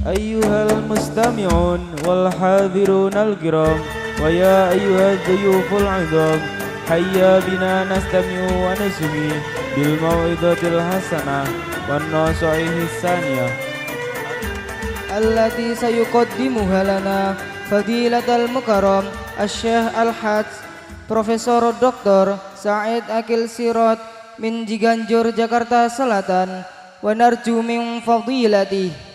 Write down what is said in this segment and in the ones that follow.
أيها المستمعون والحاضرون الكرام ويا أيها الضيوف العظام هيا بنا نستمع ونسمي بالموعظة الحسنة والنصائح الثانية التي سيقدمها لنا فضيلة المكرم الشيخ الحاج Profesor Dr. Said Akil Sirot min Ciganjur Jakarta Selatan wa narju min fadilati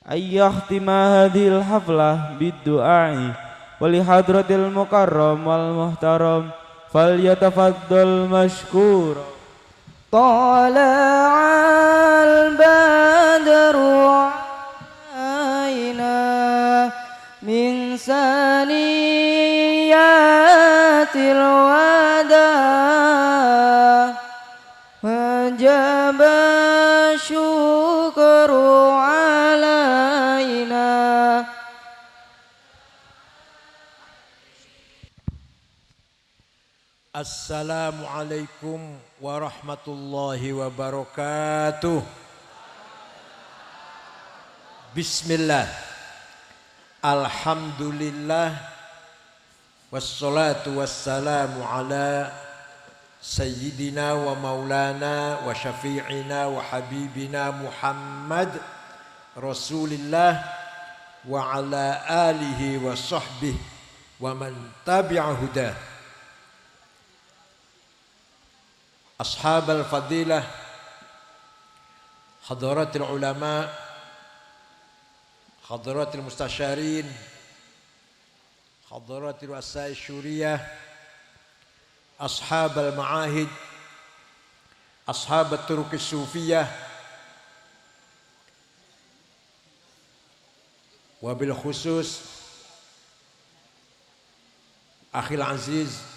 أن يختم هذه الحفلة بالدعاء ولحضرة المكرم والمحترم فليتفضل مشكورا طلع البدر علينا من ثنيات الوداع وجب الشكر علينا. Assalamualaikum warahmatullahi wabarakatuh. Bismillah. Alhamdulillah. Wassalatu wassalamu ala sayyidina wa maulana wa syafi'ina wa habibina Muhammad Rasulillah wa ala alihi wa sahbihi wa man tabi'a hudah. أصحاب الفضيلة حضرات العلماء حضرات المستشارين حضرات رؤساء الشورية أصحاب المعاهد أصحاب الطرق الصوفية وبالخصوص أخي العزيز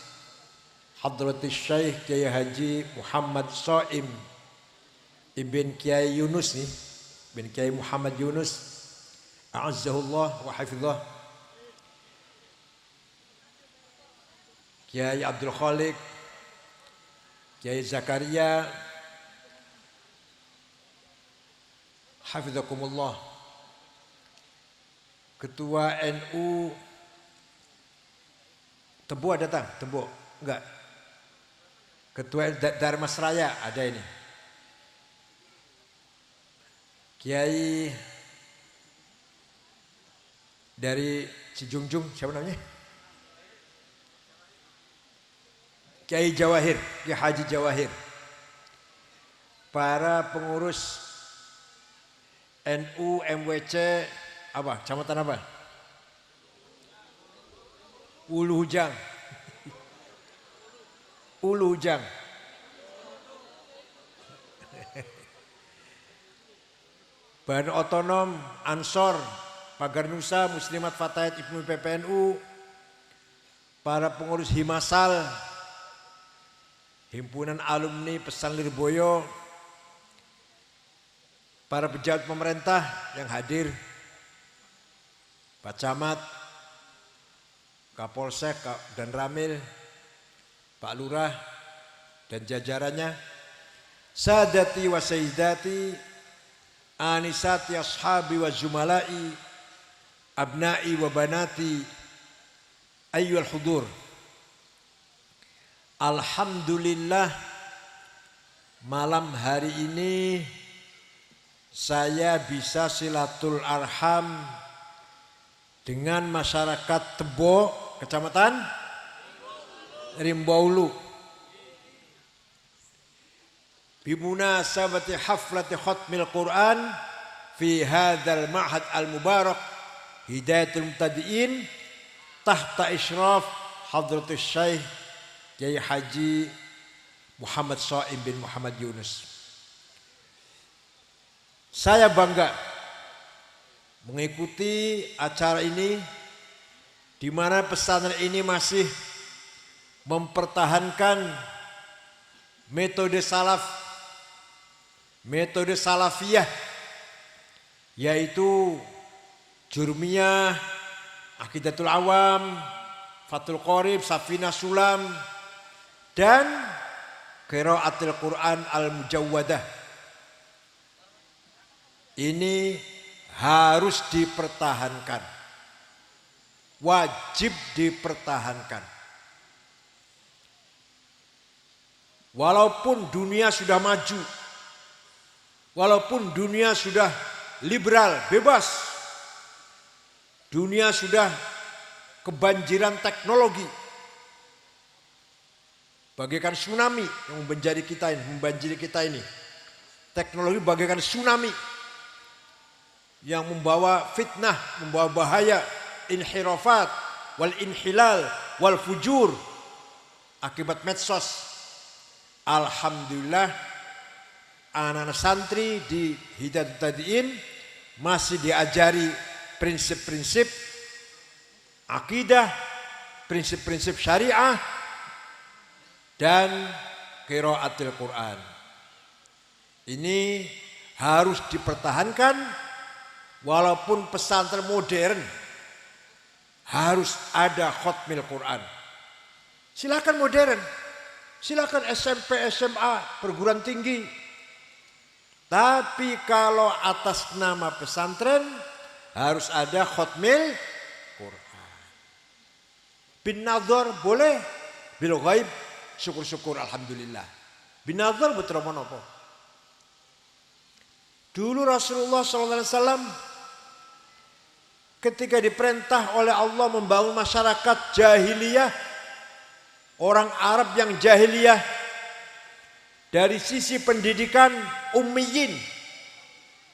Hadratus Syekh Kiai Haji Muhammad Shaim Ibn Kiai Yunus nih, Ibn Kiai Muhammad Yunus A'azzahullah wa hafizah, Kiai Abdul Khaliq, Kiai Zakaria hafizakumullah, Ketua NU Tebo datang, Tebo enggak? Ketua Dharmasraya ada ini. Kiai dari Cijungjung siapa namanya? Kiai Jawahir, Kiai Haji Jawahir. Para pengurus NU MWC apa? Kecamatan apa? Ulu Hujang. Ulu Hujang. Badan Otonom, Ansor, Pagar Nusa, Muslimat Fatayat Ibnu PPNU, para pengurus Himasal, Himpunan Alumni Pesan Lirboyo, para pejabat pemerintah yang hadir, Pak Camat, Kapolsek dan Ramil, Pak Lurah dan jajarannya, sadati wa sayyidati, anisati ashabi wa zumalai, abnai wa banati, ayyuhal hudur. Alhamdulillah malam hari ini saya bisa silatul arham dengan masyarakat Tebo, Kecamatan Rimbaulu, bimunasabati haflati khatmil Quran fi hadzal ma'had al-mubarak Hidayatul Mubtadi'in tahta isyraf Hadratus Syekh Kiai Haji Muhammad Shaim bin Muhammad Yunus. Saya bangga mengikuti acara ini di mana pesantren ini masih mempertahankan metode salaf, metode salafiyah, yaitu Jurmiyah, Aqidatul Awam, Fathul Qorib, Safina Sulam, dan Qiraatul Quran Al-Mujawwadah. Ini harus dipertahankan. Wajib dipertahankan. Walaupun dunia sudah maju, walaupun dunia sudah liberal, bebas, dunia sudah kebanjiran teknologi, bagaikan tsunami yang membanjiri kita ini. Teknologi bagaikan tsunami yang membawa fitnah, membawa bahaya, inhirafat, wal inhilal, wal fujur akibat medsos. Alhamdulillah anak-anak santri di Hidayatul Tadiin masih diajari prinsip-prinsip akidah, prinsip-prinsip syariah, dan qiraatul Quran. Ini harus dipertahankan walaupun pesantren modern harus ada khatmil Quran. Silakan modern, silakan SMP, SMA, perguruan tinggi. Tapi kalau atas nama pesantren harus ada khatmil Quran. Bin nazar boleh, bil ghaib syukur-syukur alhamdulillah. Bin nazar betul apa? Dulu Rasulullah SAW ketika diperintah oleh Allah membangun masyarakat jahiliyah, orang Arab yang jahiliyah, dari sisi pendidikan ummiyin.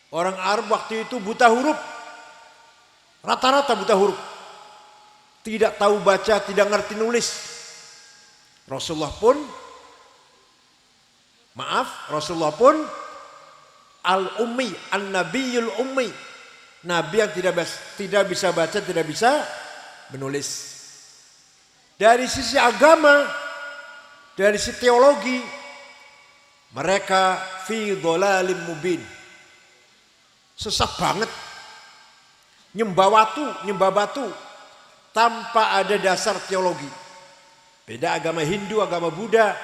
Orang Arab waktu itu buta huruf, rata-rata buta huruf, tidak tahu baca, tidak ngerti nulis. Rasulullah pun al-ummi, an-nabiyul ummi, nabi yang tidak bisa baca, tidak bisa menulis. Dari sisi agama, dari sisi teologi, mereka fi dhalalim mubin, sesat banget, nyembah batu tanpa ada dasar teologi. Beda agama Hindu, agama Buddha,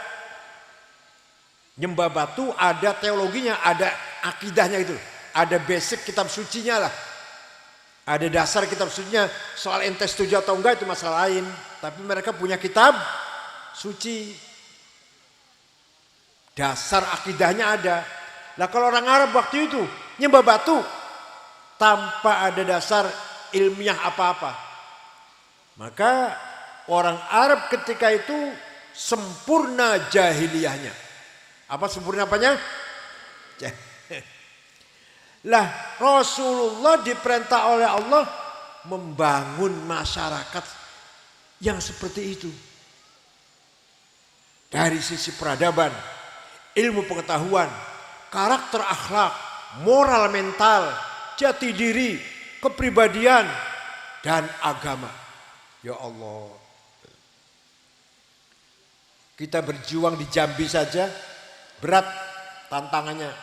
nyembah batu ada teologinya, ada akidahnya itu, ada basic kitab sucinya lah, ada dasar kitab sucinya. Soal ente setuju atau enggak itu masalah lain, tapi mereka punya kitab suci, dasar akidahnya ada. Lah kalau orang Arab waktu itu nyembah batu tanpa ada dasar ilmiah apa-apa, maka orang Arab ketika itu sempurna jahiliyahnya. Apa sempurna apanya? Lah Rasulullah diperintah oleh Allah membangun masyarakat yang seperti itu. Dari sisi peradaban, ilmu pengetahuan, karakter akhlak, moral mental, jati diri, kepribadian, dan agama. Ya Allah. Kita berjuang di Jambi saja berat tantangannya.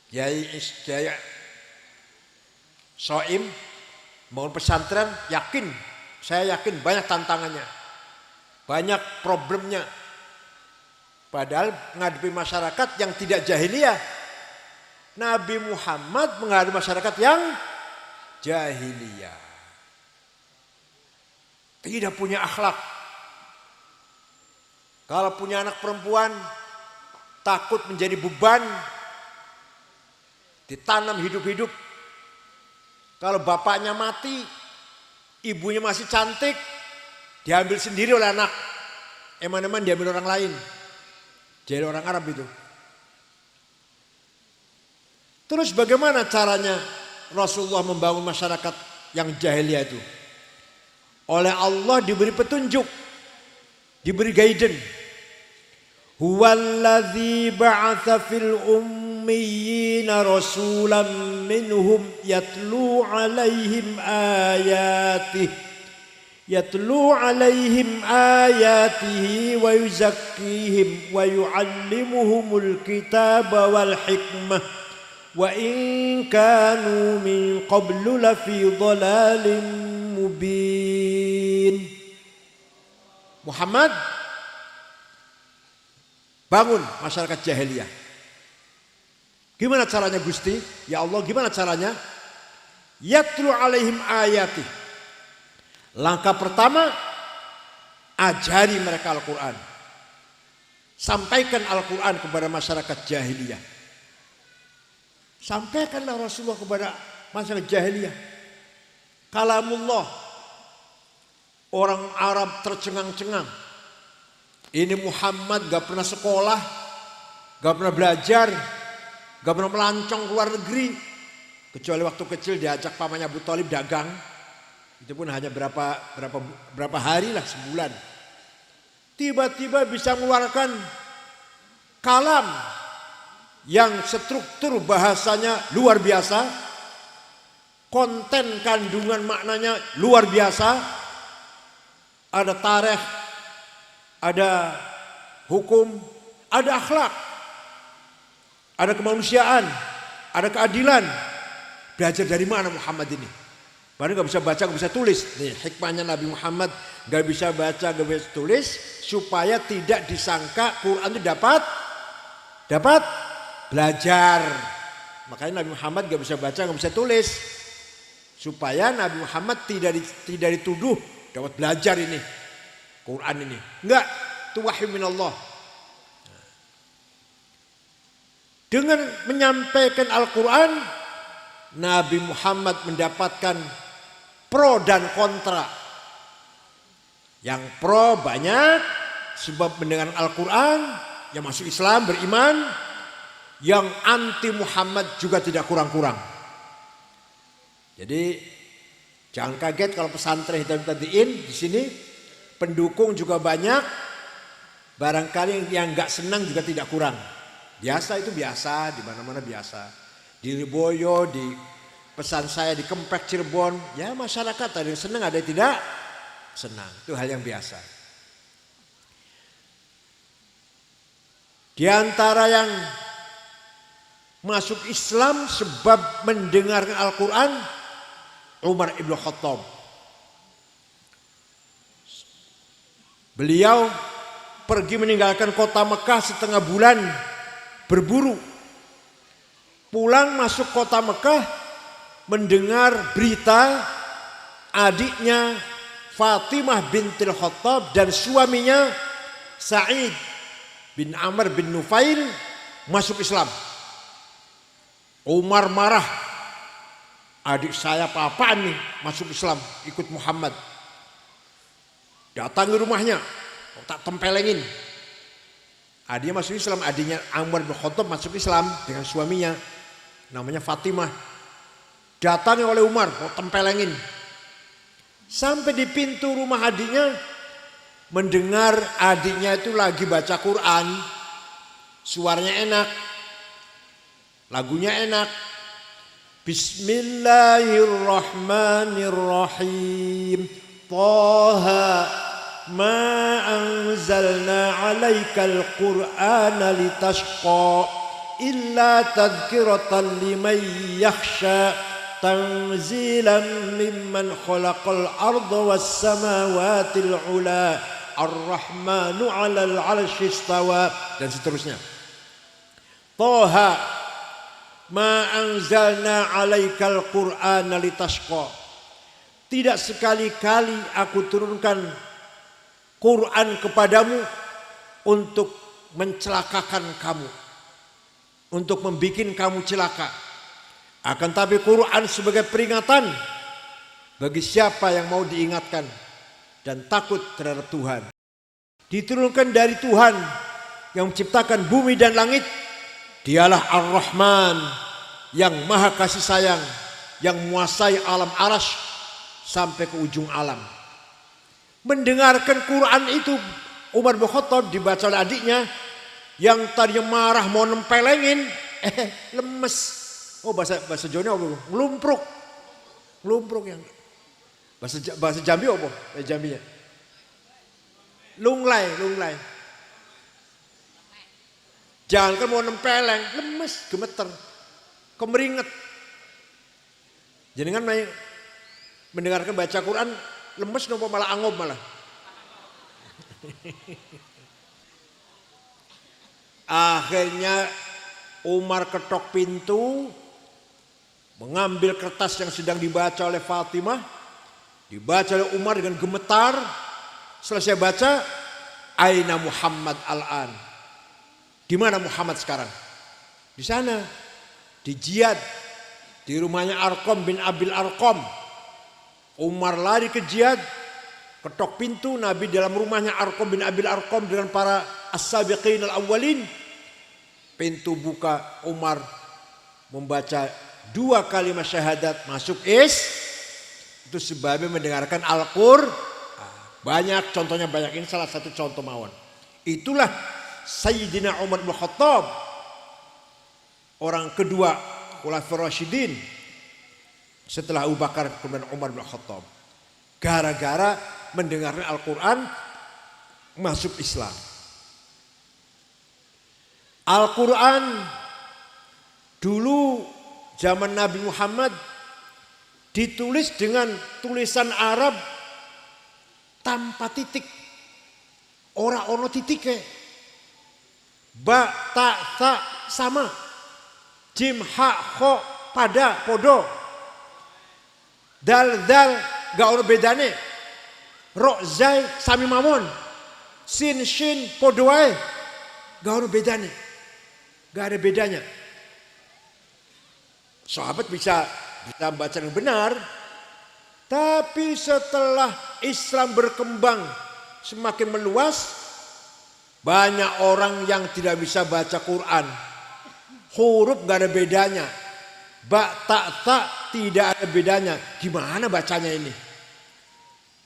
Kiai Soim bangun pesantren, saya yakin banyak tantangannya, banyak problemnya. Padahal menghadapi masyarakat yang tidak jahiliyah, Nabi Muhammad menghadapi masyarakat yang jahiliyah, tidak punya akhlak. Kalau punya anak perempuan takut menjadi beban, ditanam hidup-hidup. Kalau bapaknya mati, ibunya masih cantik, diambil sendiri oleh anak. Eman-eman diambil orang lain. Jadi orang Arab itu. Terus bagaimana caranya Rasulullah membangun masyarakat yang jahiliyah itu? Oleh Allah diberi petunjuk, diberi guidance. Huwallazi ba'atsa fil ummiyina rasulan minhum yatlu 'alaihim ayatihi wa yuzakkihim wa yu'allimuhumul kitaba wal hikmah wa in kanu min qablu lafi dhalalin mubin. Muhammad bangun masyarakat jahiliyah. Gimana caranya Gusti? Ya Allah, gimana caranya? Yatlu alaihim ayati. Langkah pertama, ajari mereka Al-Quran. Sampaikan Al-Quran kepada masyarakat jahiliyah. Sampaikanlah Rasulullah kepada masyarakat jahiliyah. Kalamullah. Orang Arab tercengang-cengang. Ini Muhammad gak pernah sekolah, gak pernah belajar, gak pernah melancong ke luar negeri. Kecuali waktu kecil diajak pamannya Abu Thalib dagang. Itu pun hanya berapa hari lah, sebulan. Tiba-tiba bisa mengeluarkan kalam yang struktur bahasanya luar biasa. Konten kandungan maknanya luar biasa. Ada tarikh, ada hukum, ada akhlak, ada kemanusiaan, ada keadilan. Belajar dari mana Muhammad ini? Padahal gak bisa baca, gak bisa tulis. Nih hikmahnya Nabi Muhammad gak bisa baca, gak bisa tulis. Supaya tidak disangka Quran itu dapat belajar. Makanya Nabi Muhammad gak bisa baca, gak bisa tulis. Supaya Nabi Muhammad tidak dituduh dapat belajar ini. Quran ini. Enggak. Itu wahyu minallah. Dengan menyampaikan Al-Quran, Nabi Muhammad mendapatkan pro dan kontra. Yang pro banyak sebab mendengar Al-Quran, yang masuk Islam beriman, yang anti Muhammad juga tidak kurang-kurang. Jadi jangan kaget kalau pesantren Hidayah Mubtadiin di sini pendukung juga banyak, barangkali yang nggak senang juga tidak kurang. Biasa itu biasa, di mana-mana biasa. Di Riboyo, di pesan saya di Kempek Cirebon, ya masyarakat ada yang senang, ada yang tidak senang. Itu hal yang biasa. Di antara yang masuk Islam sebab mendengarkan Al-Quran, Umar Ibn Khattab. Beliau pergi meninggalkan kota Mekah setengah bulan berburu. Pulang masuk kota Mekah mendengar berita adiknya Fatimah bintil Khattab dan suaminya Sa'id bin Amr bin Nufail masuk Islam. Umar marah. Adik saya apa-apaan nih masuk Islam, ikut Muhammad. Datangi rumahnya, tak tempelengin. Adiknya masuk Islam, adiknya Amr bin Khattab masuk Islam dengan suaminya. Namanya Fatimah. Datangi oleh Umar, tempelengin. Sampai di pintu rumah adiknya, mendengar adiknya itu lagi baca Quran. Suaranya enak, lagunya enak. Bismillahirrahmanirrahim. Taha ma anzalna alaikal qur'ana litashqa illa tadhkiratan liman yakhsha tanzilan mimman khalaqal arda was samawatil ula ar-rahmanu 'alal 'arsy istawa dan seterusnya. Taha ma anzalna alaikal qur'ana litashqa. Tidak sekali-kali aku turunkan Quran kepadamu untuk mencelakakan kamu, untuk membuat kamu celaka. Akan tapi Quran sebagai peringatan bagi siapa yang mau diingatkan dan takut terhadap Tuhan. Diturunkan dari Tuhan yang menciptakan bumi dan langit. Dialah Ar-Rahman yang maha kasih sayang, yang menguasai alam arasy sampai ke ujung alam. Mendengarkan Quran itu Umar bin Khattab dibaca oleh adiknya yang tadinya marah mau nempelengin, lemes. Oh bahasa Jawanya apa? Ngelumpruk. Ngelumpruk yang bahasa Jambi apa? Jambinya. Lunglai. Jangan kan mau nempeleng, lemes, gemeter, kemeringet. Jadi kan mendengarkan baca Quran lemes nopo malah angop malah. Akhirnya Umar ketok pintu, mengambil kertas yang sedang dibaca oleh Fatimah, dibaca oleh Umar dengan gemetar. Selesai baca, Aina Muhammad al-an. Di mana Muhammad sekarang? Di sana, di Jiyad, di rumahnya Arqam bin Abil Arqam. Umar lari ke Jiyad, ketok pintu, Nabi dalam rumahnya Arqam bin Abil Arqam dengan para as-sabiqin al-awwalin. Pintu buka, Umar membaca 2 kalimat syahadat, masuk itu sebabnya mendengarkan Al-Qur'an. Banyak contohnya, banyak, ini salah satu contoh mawon. Itulah Sayyidina Umar bin Khattab, orang kedua Khulafaur Rasyidin setelah Abu Bakar kemudian Umar bin Khattab. Gara-gara mendengarkan Al-Qur'an masuk Islam. Al-Quran dulu zaman Nabi Muhammad ditulis dengan tulisan Arab tanpa titik. Ora ono titike. Ba, ta, ta sama. Jim, ha, kho, pada, podo. Dal, dal gak ono bedane. Ro, zai, sami mamon. Sin, shin, podo wae. Gak ono bedane. Gak ada bedanya. Sahabat bisa baca yang benar. Tapi setelah Islam berkembang semakin meluas, banyak orang yang tidak bisa baca Quran. Huruf gak ada bedanya. Ba, ta, ta tidak ada bedanya. Gimana bacanya ini?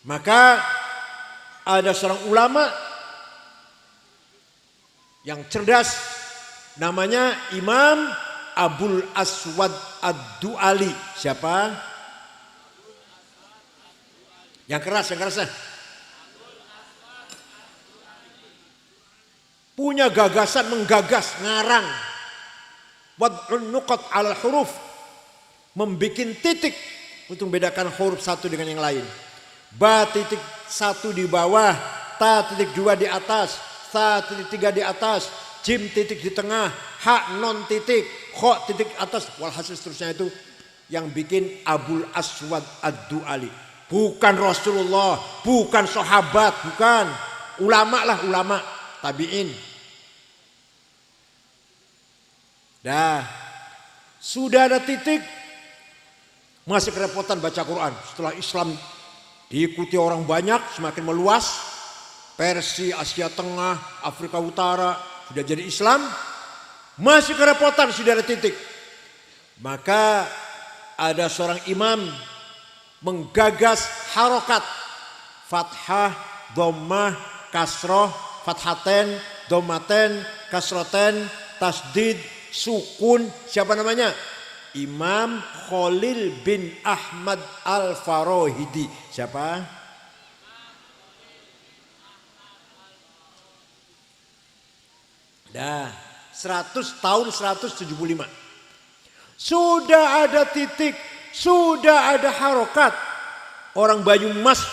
Maka ada seorang ulama yang cerdas, namanya Imam Abul Aswad Ad-Du'ali. Siapa? Yang keras, yang keras. Punya gagasan, menggagas, ngarang. Wad'un nuqat al huruf. Membikin titik untuk membedakan huruf satu dengan yang lain. Ba titik 1 di bawah, ta titik 2 di atas, sa titik 3 di atas, jim titik di tengah, ha non titik, kho titik atas, walhasil seterusnya itu yang bikin Abul Aswad Ad-Du'ali. Bukan Rasulullah, bukan sahabat, bukan. Ulama lah, ulama, tabi'in. Dah, sudah ada titik, masih kerepotan baca Quran. Setelah Islam diikuti orang banyak, semakin meluas, Persia, Asia Tengah, Afrika Utara, sudah jadi Islam, masih kerepotan, sudah ada titik. Maka ada seorang imam menggagas harokat, fathah, dhammah, kasroh, fathaten, dhammaten, kasroten, tasdid, sukun. Siapa namanya? Imam Khalil bin Ahmad Al-Farahidi. Siapa? Dah, 100 tahun 175. Sudah ada titik, sudah ada harokat. Orang Banyumas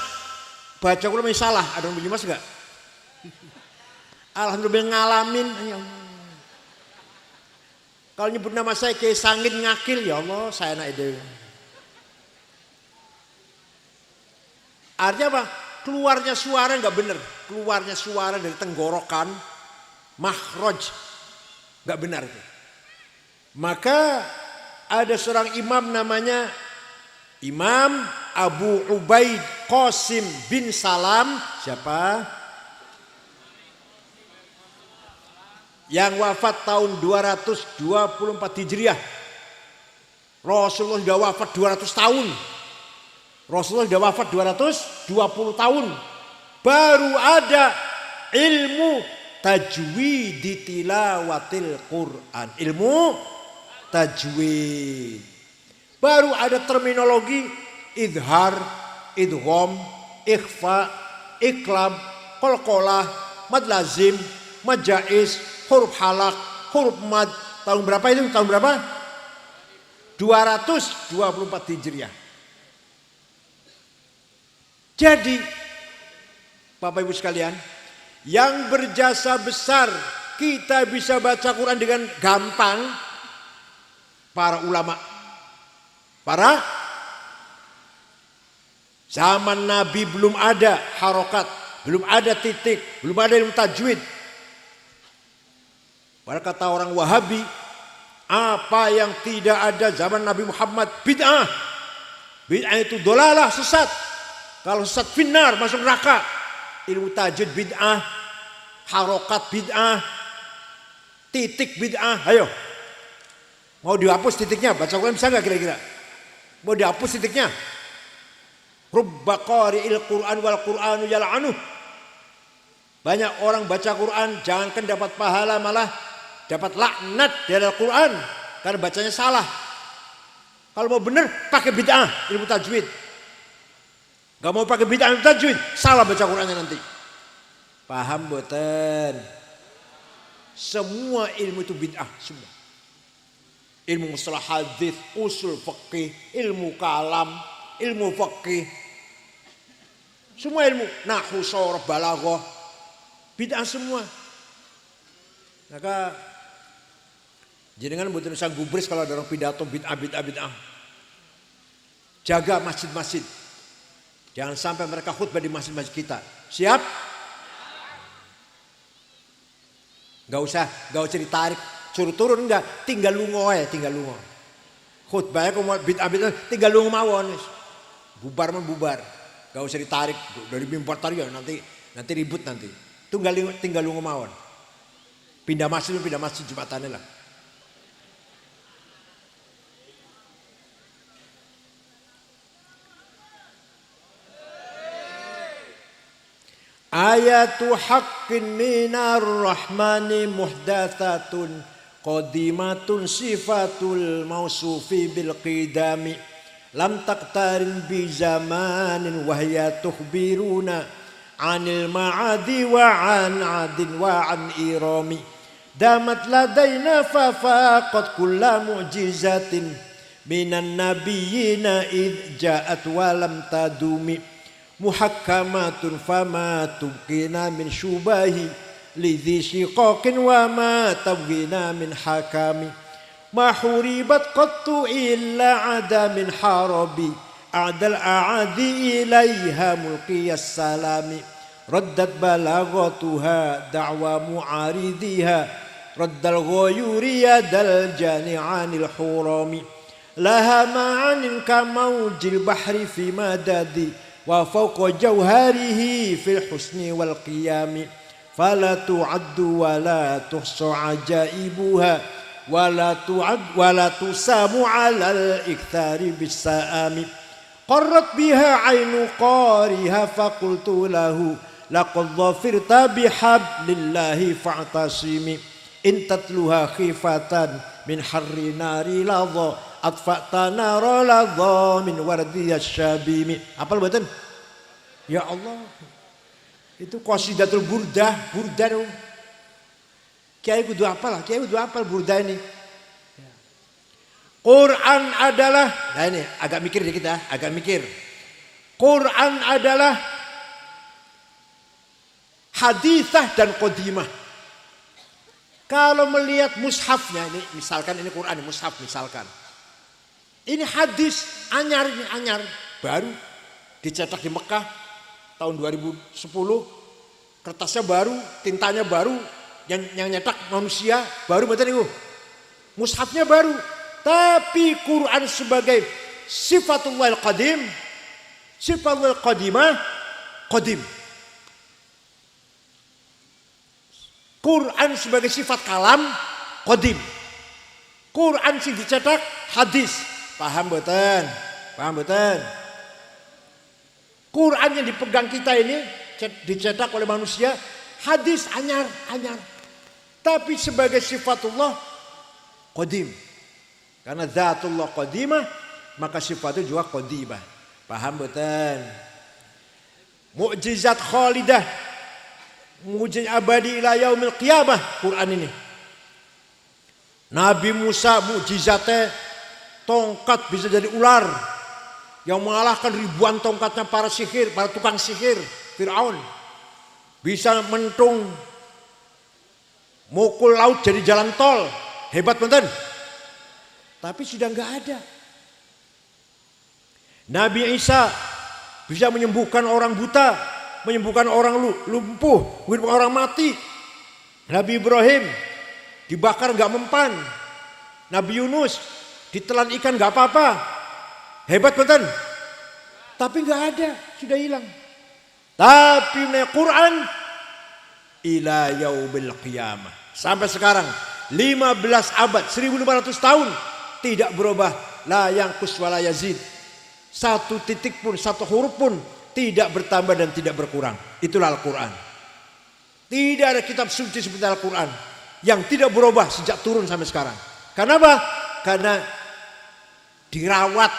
baca Quran masih salah. Ada orang Banyumas enggak? Alhamdulillah ngalamin. Kalau nyebut nama saya kayak sangin ngakil, ya Allah saya nak ide. Artinya apa? Keluarnya suara enggak benar. Keluarnya suara dari tenggorokan, makhraj, enggak benar itu. Maka ada seorang imam namanya Imam Abu Ubaid Qasim bin Salam. Siapa? Yang wafat tahun 224 Hijriah. Rasulullah sudah wafat 200 tahun. Rasulullah sudah wafat 220 tahun. Baru ada ilmu tajwid tilawatil Quran. Ilmu tajwid. Baru ada terminologi idhar, idgham, ikhfa, iklab, qalqalah, mad lazim, mad jaiz, huruf halak, huruf mad. Tahun berapa itu? Tahun berapa? 224 Hijriah. Jadi Bapak Ibu sekalian, yang berjasa besar kita bisa baca Quran dengan gampang, para ulama, para zaman Nabi belum ada harokat, belum ada titik, belum ada ilmu tajwid. Padahal kata orang Wahabi, apa yang tidak ada zaman Nabi Muhammad bid'ah. Bid'ah itu dolalah, sesat. Kalau sesat finnar, masuk neraka. Ilmu tajwid bid'ah, harokat bid'ah, titik bid'ah. Ayo, mau dihapus titiknya? Baca Quran bisa nggak kira-kira? Mau dihapus titiknya? Rubba qari'il Qur'an wal Qur'anu yal'anuh. Banyak orang baca Quran, jangankan dapat pahala, malah dapat laknat dari Al-Quran karena bacanya salah. Kalau mau benar pakai bid'ah ilmu tajwid. Gak mau pakai bid'ah ilmu tajwid, salah baca Qurannya nanti. Paham boten? Semua ilmu itu bid'ah semua. Ilmu mustalah hadis, usul fikih, ilmu kalam, ilmu fikih. Semua ilmu nahwu, sharh, balaghah, bid'ah semua. Maka jenengan mboten usah gubris kalau ada orang pidato bid'ah. Jaga masjid-masjid. Jangan sampai mereka khutbah di masjid-masjid kita. Siap? Gak usah ditarik, suruh turun enggak, tinggal lungo aja, tinggal lungo. Khutbahnya kalau bid'ah, tinggal lungo mawon. Bubar. Gak usah ditarik dari mimbar tadi ya, nanti ribut nanti. Tinggal lungo mawon. Pindah masjid Jumatannya lah. Ayatu haqqin minar rahmani muhdatsatun qadimatun sifatul mausufi bil qidami lam taqtarin bi zamanin wa hiya tukhbiruna anil ma'adi wa an adin wa an irami damat ladaina fa faqat kulla mu'jizatin minan nabiyyina id ja'at wa lam tadumi muhakkamatun fama tubqina min syubahi lidhi shiqaqin wa ma tabghina min hakami ma huribat qattu illa ada min harabi a'dal a'adi ilaiha mulqiyas salami raddat balaghatuha da'wa mu'aridiha raddal ghayuri yadal jani'anil hurami laha ma'anin kamaujil bahri fi madadi wa fawqa jawharihi fil husni wal qiyami fala tu'addu wa la tuhsa ajaibuha wa la tusamu 'alal ikthari bis sa'ami qarrat biha 'ainu qariha faqultu lahu laqad dhafirta bihablillahi fa'tasimi in tatluha khifatan min harri nari ladha atfa'ta nara ladha min wardiyas syabimi. Apal mboten? Ya Allah. Itu qasidatul burdah dong. Kiai kudu apal burdah ini. Quran adalah, nah ini agak mikir dikit ya, Quran adalah hadithah dan qadimah. Kalau melihat mushafnya ini, misalkan ini Quran, mushaf misalkan. Ini hadis anyar, baru dicetak di Mekah tahun 2010, kertasnya baru, tintanya baru, yang nyetak manusia baru, betul itu. Mushafnya baru, tapi Quran sebagai sifatullah al-qadim, sifatullah al-qadimah, qadim. Quran sebagai sifat kalam, qadim. Quran sing dicetak hadis. Paham betul? Quran yang dipegang kita ini dicetak oleh manusia, hadis anyar. Tapi sebagai sifatullah qadim. Karena zatullah qadimah, maka sifatnya juga qadimah. Paham betul? Mukjizat khalidah, mukjizat abadi ila yaumil qiyamah Quran ini. Nabi Musa mukjizatnya tongkat bisa jadi ular yang mengalahkan ribuan tongkatnya para tukang sihir Fir'aun. Bisa mentung Mukul laut jadi jalan tol. Hebat betul. Tapi sudah nggak ada. Nabi Isa bisa menyembuhkan orang buta, menyembuhkan orang lumpuh, menyembuhkan orang mati. Nabi Ibrahim dibakar nggak mempan. Nabi Yunus ditelan ikan nggak apa-apa. Hebat betul. Tapi nggak ada, sudah hilang. Tapi Quran ila yaumil qiyamah. Sampai sekarang 15 abad, 1500 tahun tidak berubah. La yanqus wa la yazid. Satu titik pun, satu huruf pun tidak bertambah dan tidak berkurang. Itulah Al-Quran. Tidak ada kitab suci seperti Al-Quran yang tidak berubah sejak turun sampai sekarang. Kenapa? Karena dirawat,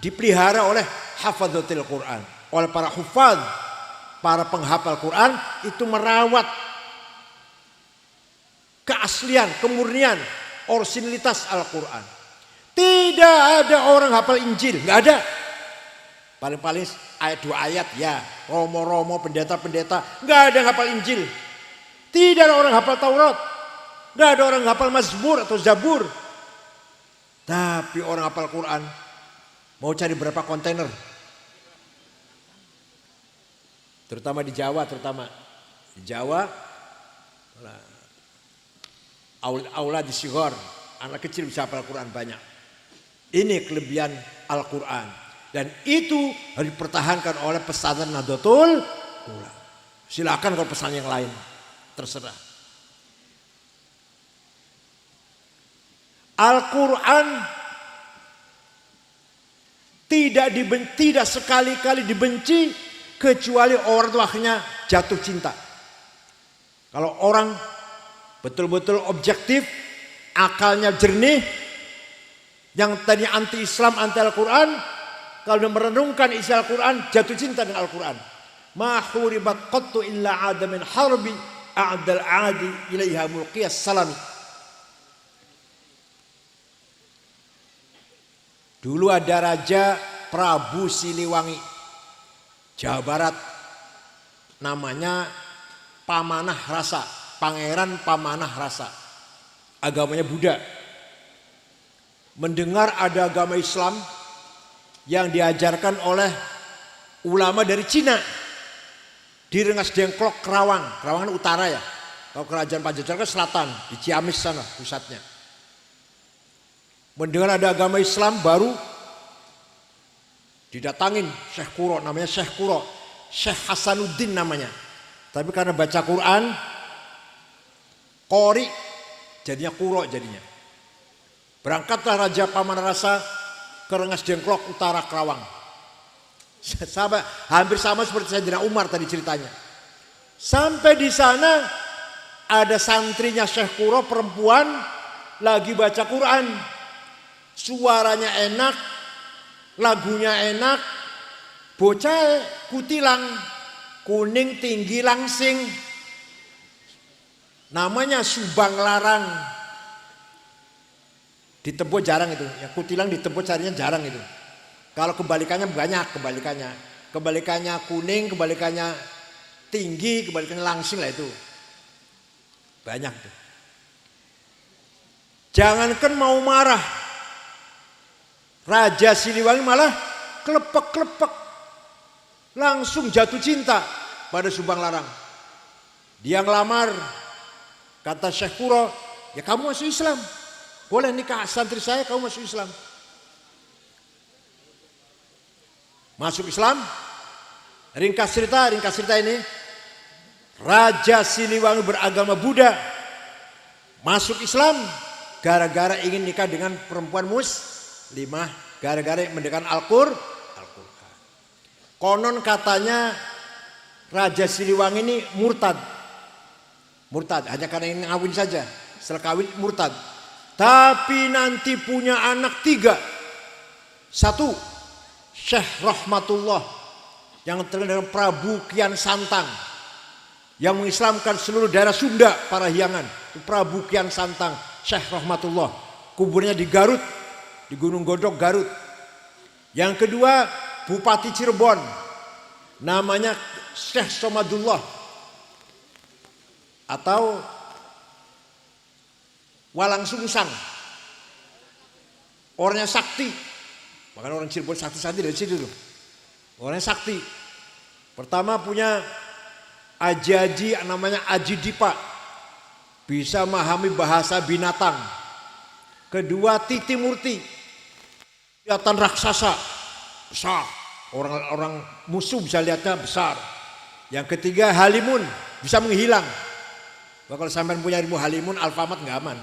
dipelihara oleh hafadzatil Quran, oleh para hufaz, para penghafal Quran itu merawat keaslian, kemurnian, orisinalitas Al-Quran. Tidak ada orang hafal Injil, nggak ada. Paling-paling ayat 2 ayat ya, romo-romo, pendeta-pendeta, nggak ada yang hafal Injil. Tidak ada orang hafal Taurat, nggak ada orang hafal Mazmur atau Zabur. Tapi orang hafal Quran mau cari berapa kontainer? Terutama di Jawa, di Jawa, aula di Sigor, anak kecil bisa hafal Quran banyak. Ini kelebihan Al-Quran. Dan itu harus dipertahankan oleh pesantren Nahdlatul Ulama. Silakan kalau pesan yang lain, terserah. Al-Quran tidak sekali-kali dibenci kecuali orang tuh akhirnya jatuh cinta. Kalau orang betul-betul objektif, akalnya jernih, yang tadi anti-Islam, anti Al-Quran, kalau dia merenungkan isi Al-Quran, jatuh cinta dengan Al-Quran. Ma huribat qattu illa ada min harbi a'dal adi ilaiha mulqiyas salami. Dulu ada Raja Prabu Siliwangi, Jawa Barat, namanya Pamanah Rasa, Pangeran Pamanah Rasa, agamanya Buddha. Mendengar ada agama Islam yang diajarkan oleh ulama dari Cina di Rengas Dengklok, Kerawang kan utara ya. Kalau kerajaan Pajajaran kan selatan, di Ciamis sana pusatnya. Mendengar ada agama Islam baru didatangin Syekh Kuro, namanya Syekh Kuro, Syekh Hasanuddin namanya. Tapi karena baca Quran, Qori jadinya Kuro jadinya. Berangkatlah Raja Pamanah Rasa ke Rengas Dengklok utara Kerawang. Hampir sama seperti Sayyidina Umar tadi ceritanya. Sampai di sana ada santrinya Syekh Kuro perempuan lagi baca Quran. Suaranya enak, lagunya enak, bocah kutilang, kuning tinggi langsing. Namanya Subang Larang. Ditebus jarang itu, ya kutilang ditebus carinya jarang itu. Kalau kebalikannya banyak kebalikannya. Kebalikannya kuning, kebalikannya tinggi, kebalikannya langsing lah itu. Banyak tuh. Jangankan mau marah. Raja Siliwangi malah kelepek-kelepek. Langsung jatuh cinta pada Subang Larang. Dia ngelamar. Kata Syekh Kuro, ya kamu masuk Islam. Boleh nikah santri saya, kamu masuk Islam. Masuk Islam. Ringkas cerita ini. Raja Siliwangi beragama Buddha. Masuk Islam gara-gara ingin nikah dengan perempuan muslimah, gara-gara mendekat Al-Quran. Konon katanya Raja Siliwangi ini murtad, hanya karena ingin ngawin saja. Setelah kawin murtad. Tapi nanti punya anak 3. 1, Syekh Rahmatullah yang terkenal dengan Prabu Kian Santang, yang mengislamkan seluruh daerah Sunda para Hyangan. Prabu Kian Santang, Syekh Rahmatullah, kuburnya di Garut, di Gunung Godok Garut. Yang kedua, Bupati Cirebon, namanya Syekh Somadullah atau walang sungsang. Orangnya sakti. Makanya orang Cirebon sakti-sakti dari situ tuh. Orangnya sakti. Pertama punya aji-aji namanya Aji Dipa. Bisa memahami bahasa binatang. Kedua Titi Murti. Kelihatan raksasa. Besar. Orang-orang musuh bisa lihatnya besar. Yang ketiga Halimun. Bisa menghilang. Kalau sampean punya ilmu Halimun, Alfamart nggak aman.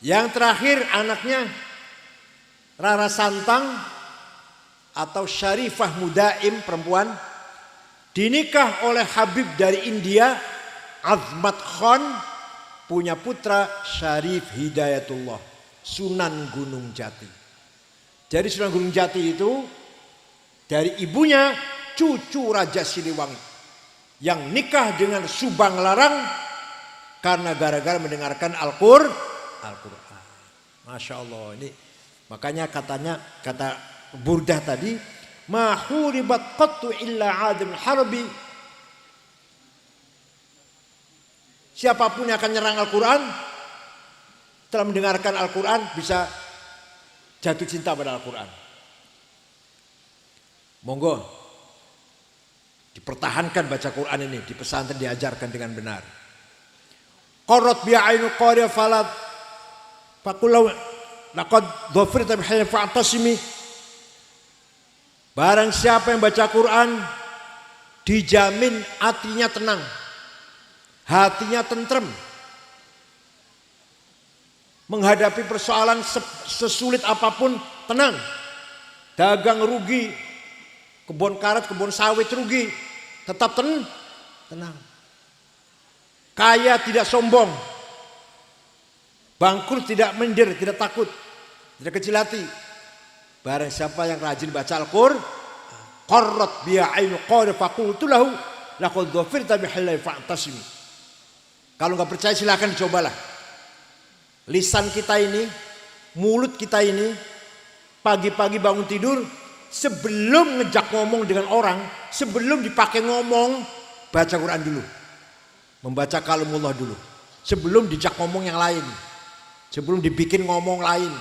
Yang terakhir anaknya Rara Santang atau Syarifah Mudaim perempuan dinikah oleh Habib dari India Azmat Khan, punya putra Syarif Hidayatullah Sunan Gunung Jati. Jadi Sunan Gunung Jati itu dari ibunya cucu Raja Siliwangi yang nikah dengan Subang Larang karena gara-gara mendengarkan Al-Qur'an. Masya Allah, ini makanya kata Burdah tadi, ma huribat qattu illa adim harbi. Siapapun yang akan nyerang Al-Quran, telah mendengarkan Al-Quran bisa jatuh cinta pada Al-Quran. Monggo dipertahankan baca Quran ini, di pesantren diajarkan dengan benar. Qarrat bi'ainu qariya falat Fakulau laqad dhafirta bihayya fa'tasimi. Barang siapa yang baca Quran dijamin hatinya tenang, hatinya tentrem, menghadapi persoalan sesulit apapun tenang. Dagang rugi, kebun karet, kebun sawit rugi, tetap tenang. Kaya tidak sombong, bangkrut tidak minder, tidak takut, tidak kecil hati. Barang siapa yang rajin baca Al-Qur'an, qarrat biya ainu qari faqultu lahu laqad dhafirta bihalai fa'tasimi. Kalau nggak percaya silakan dicobalah. Lisan kita ini, mulut kita ini, pagi-pagi bangun tidur, sebelum ngejak ngomong dengan orang, sebelum dipakai ngomong, baca Quran dulu. Membaca kalamullah dulu. Sebelum dijak ngomong yang lain. Sebelum dibikin ngomong lain.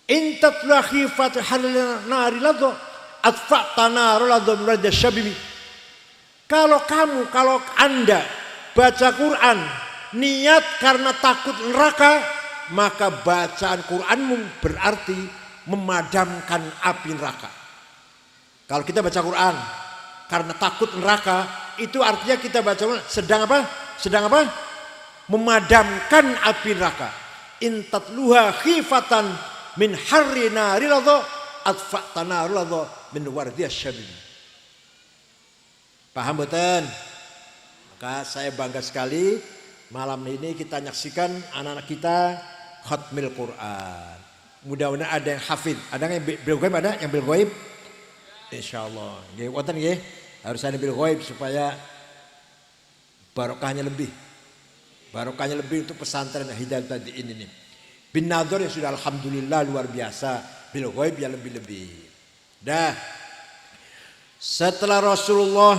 Intatlah khifat halal nari lado atfa'ta naru lado murada syabibi. Kalau Anda baca Quran niat karena takut neraka, maka bacaan Quranmu berarti memadamkan api neraka. Kalau kita baca Quran karena takut neraka, itu artinya kita baca Quran sedang apa? Memadamkan api neraka. Intatluha khifatan min harri nari ladha atfa'ta naru ladha min wardiyas syabib. Paham betul? Maka saya bangga sekali malam ini kita nyaksikan anak-anak kita khatmil Quran. Mudah-mudahan ada yang hafid. Ada yang bil ghaib? Ada yang bil ghaib? Insyaallah. Nggih wonten nggih. Harus ada bil ghaib supaya barokahnya lebih. Barokahnya lebih untuk pesantren Hidayat tadi ini. Bin Nador yang sudah alhamdulillah luar biasa. Bil ghaib ya lebih-lebih. Dah. Setelah Rasulullah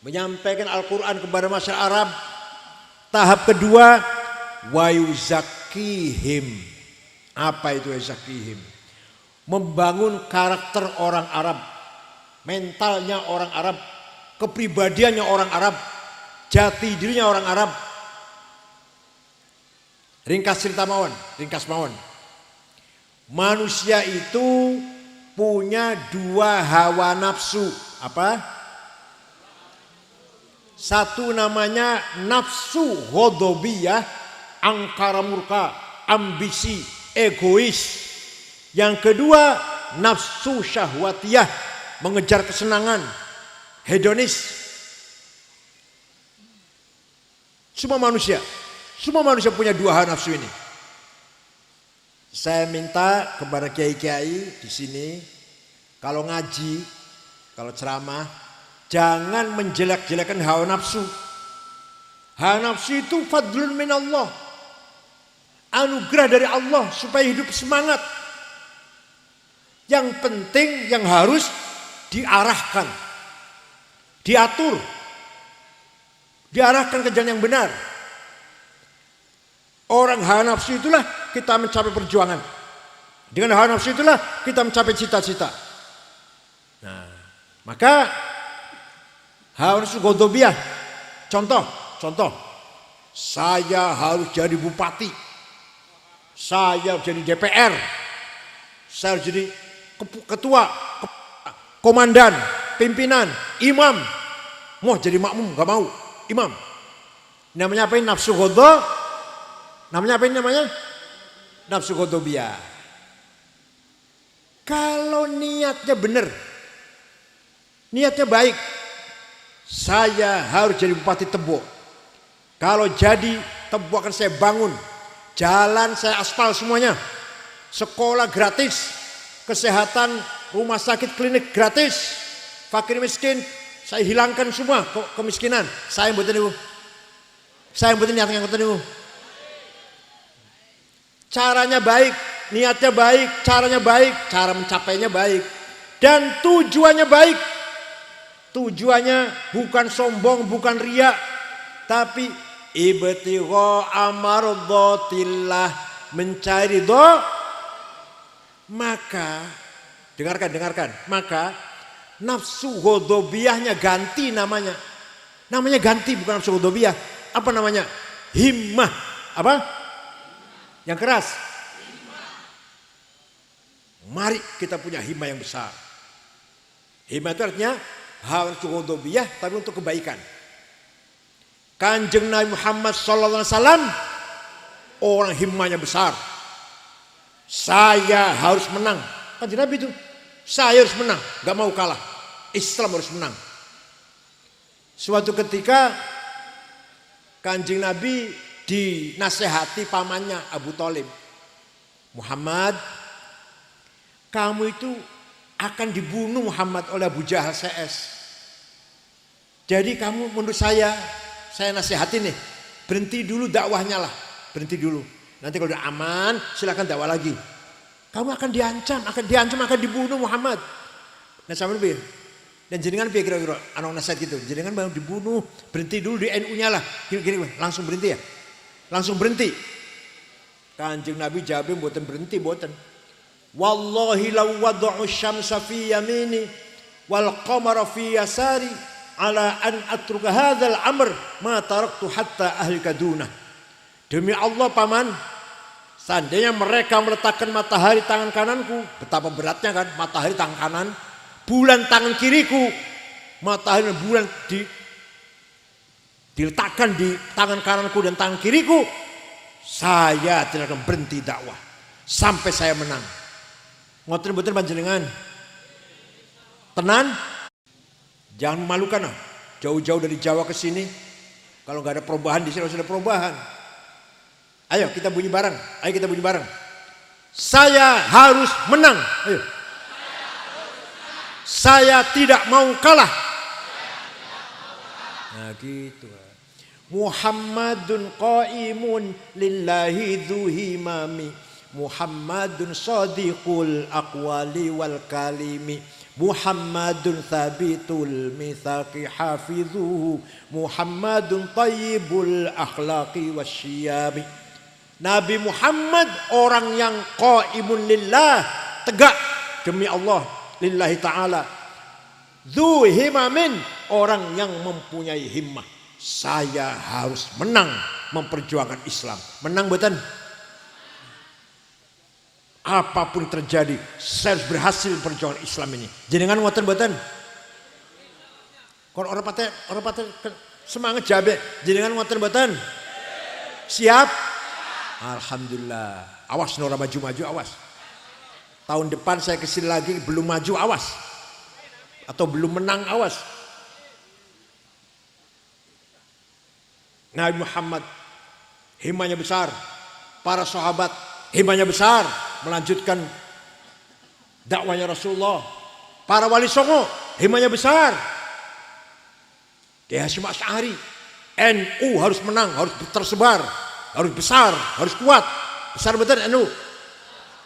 menyampaikan Al-Quran kepada masyarakat Arab, tahap kedua wa yuzakihim. Apa itu yuzakihim? Membangun karakter orang Arab, mentalnya orang Arab, kepribadiannya orang Arab, jati dirinya orang Arab. Ringkas cerita mawon, ringkas mawon. Manusia itu punya dua hawa nafsu. Apa? Satu namanya nafsu ghadabiyah, angkara murka, ambisi, egois. Yang kedua nafsu syahwatiyah, mengejar kesenangan, hedonis. Semua manusia punya dua hawa nafsu ini. Saya minta kepada kiai-kiai di sini, kalau ngaji, kalau ceramah, jangan menjelek-jelekan hawa nafsu. Hawa nafsu itu fadlun min Allah, anugerah dari Allah supaya hidup semangat. Yang penting yang harus diarahkan, diatur. Diarahkan ke jalan yang benar. Orang hawa nafsu itulah kita mencapai perjuangan. Dengan hawa nafsu itulah kita mencapai cita-cita. Nah, maka hawa nafsu ghadabiyah. Contoh. Saya harus jadi bupati. Saya harus jadi DPR. Saya harus jadi ketua, komandan, pimpinan, imam. Mau jadi makmum, gak mau. Imam. Namanya apa ini? Nafsu ghadab. Namanya apa ini namanya? Nafsu ghadabiyah. Kalau niatnya benar, niatnya baik, saya harus jadi bupati Tebo. Kalau jadi Tebo akan saya bangun, jalan saya aspal semuanya, sekolah gratis, kesehatan, rumah sakit, klinik gratis, fakir miskin saya hilangkan semua kemiskinan. Saya yang buatin itu, saya yang buatin niat yang buatin itu. Caranya baik, niatnya baik, caranya baik, cara mencapainya baik, dan tujuannya baik. Tujuannya bukan sombong, bukan riak, tapi ibtigha amardhatillah, mencari ridho. Maka dengarkan, maka nafsu ghadabiyahnya ganti namanya. Namanya ganti, bukan nafsu ghadabiyah. Apa namanya? Himmah. Apa? Yang keras. Mari kita punya himmah yang besar. Himmah itu artinya hawa nafsu ghadabiyah tapi untuk kebaikan. Kanjeng Nabi Muhammad SAW orang himmahnya besar. Saya harus menang. Kanjeng Nabi itu, saya harus menang, gak mau kalah. Islam harus menang. Suatu ketika Kanjeng Nabi dinasehati pamannya Abu Thalib. Muhammad, kamu itu akan dibunuh Muhammad oleh Abu Jahal CS. Jadi kamu menurut saya nasihati nih, berhenti dulu dakwahnya lah, berhenti dulu. Nanti kalau udah aman, silakan dakwah lagi. Kamu akan diancam, akan dibunuh Muhammad. Nah sama lebih. Dan jenengan kira-kira anak nasihat gitu, jenengan mau dibunuh, berhenti dulu di NU-nya lah. Gini, langsung berhenti ya? Langsung berhenti. Kanjeng Nabi jawab berhenti. Wallahi law wada'u syamsa fi yamini wal qamara fi yasari ala an atruka hadzal amr ma taraktu hatta ahlika dunah. Demi Allah paman, seandainya mereka meletakkan matahari tangan kananku, betapa beratnya kan, matahari tangan kanan, bulan tangan kiriku, matahari dan bulan diletakkan di tangan kananku dan tangan kiriku, saya tidak akan berhenti dakwah sampai saya menang. Ngoten betul panjenengan. Tenan, jangan memalukan. Jauh-jauh dari Jawa ke sini, kalau nggak ada perubahan di sini harus ada perubahan. Ayo kita bunyi bareng. Saya harus menang. Ayo. Saya tidak mau kalah. Nah gitu. Muhammadun qaimun lillahi dhu himami. Muhammadun sadiqul aqwali wal kalimi. Muhammadun thabitul mithaqi hafidhuhu. Muhammadun tayyibul akhlaqi wasyiyami. Nabi Muhammad orang yang qaimun lillah, tegak demi Allah, lillahi ta'ala. Dhu himamin, orang yang mempunyai himmah. Saya harus menang memperjuangkan Islam. Menang betul. Apapun terjadi, saya harus berhasil perjuangan Islam ini. Jenengan ngoten mboten? Kalau orang patah semangat jabe, jenengan ngoten mboten? Siap? Alhamdulillah. Awas nora maju-maju, awas. Tahun depan saya kesini lagi belum maju, awas. Atau belum menang, awas. Nabi Muhammad himmahnya besar, para sahabat himmahnya besar, melanjutkan dakwanya Rasulullah. Para wali songo himmahnya besar. Kiai Hasyim Asy'ari, NU harus menang, harus tersebar, harus besar, harus kuat. Besar betul NU.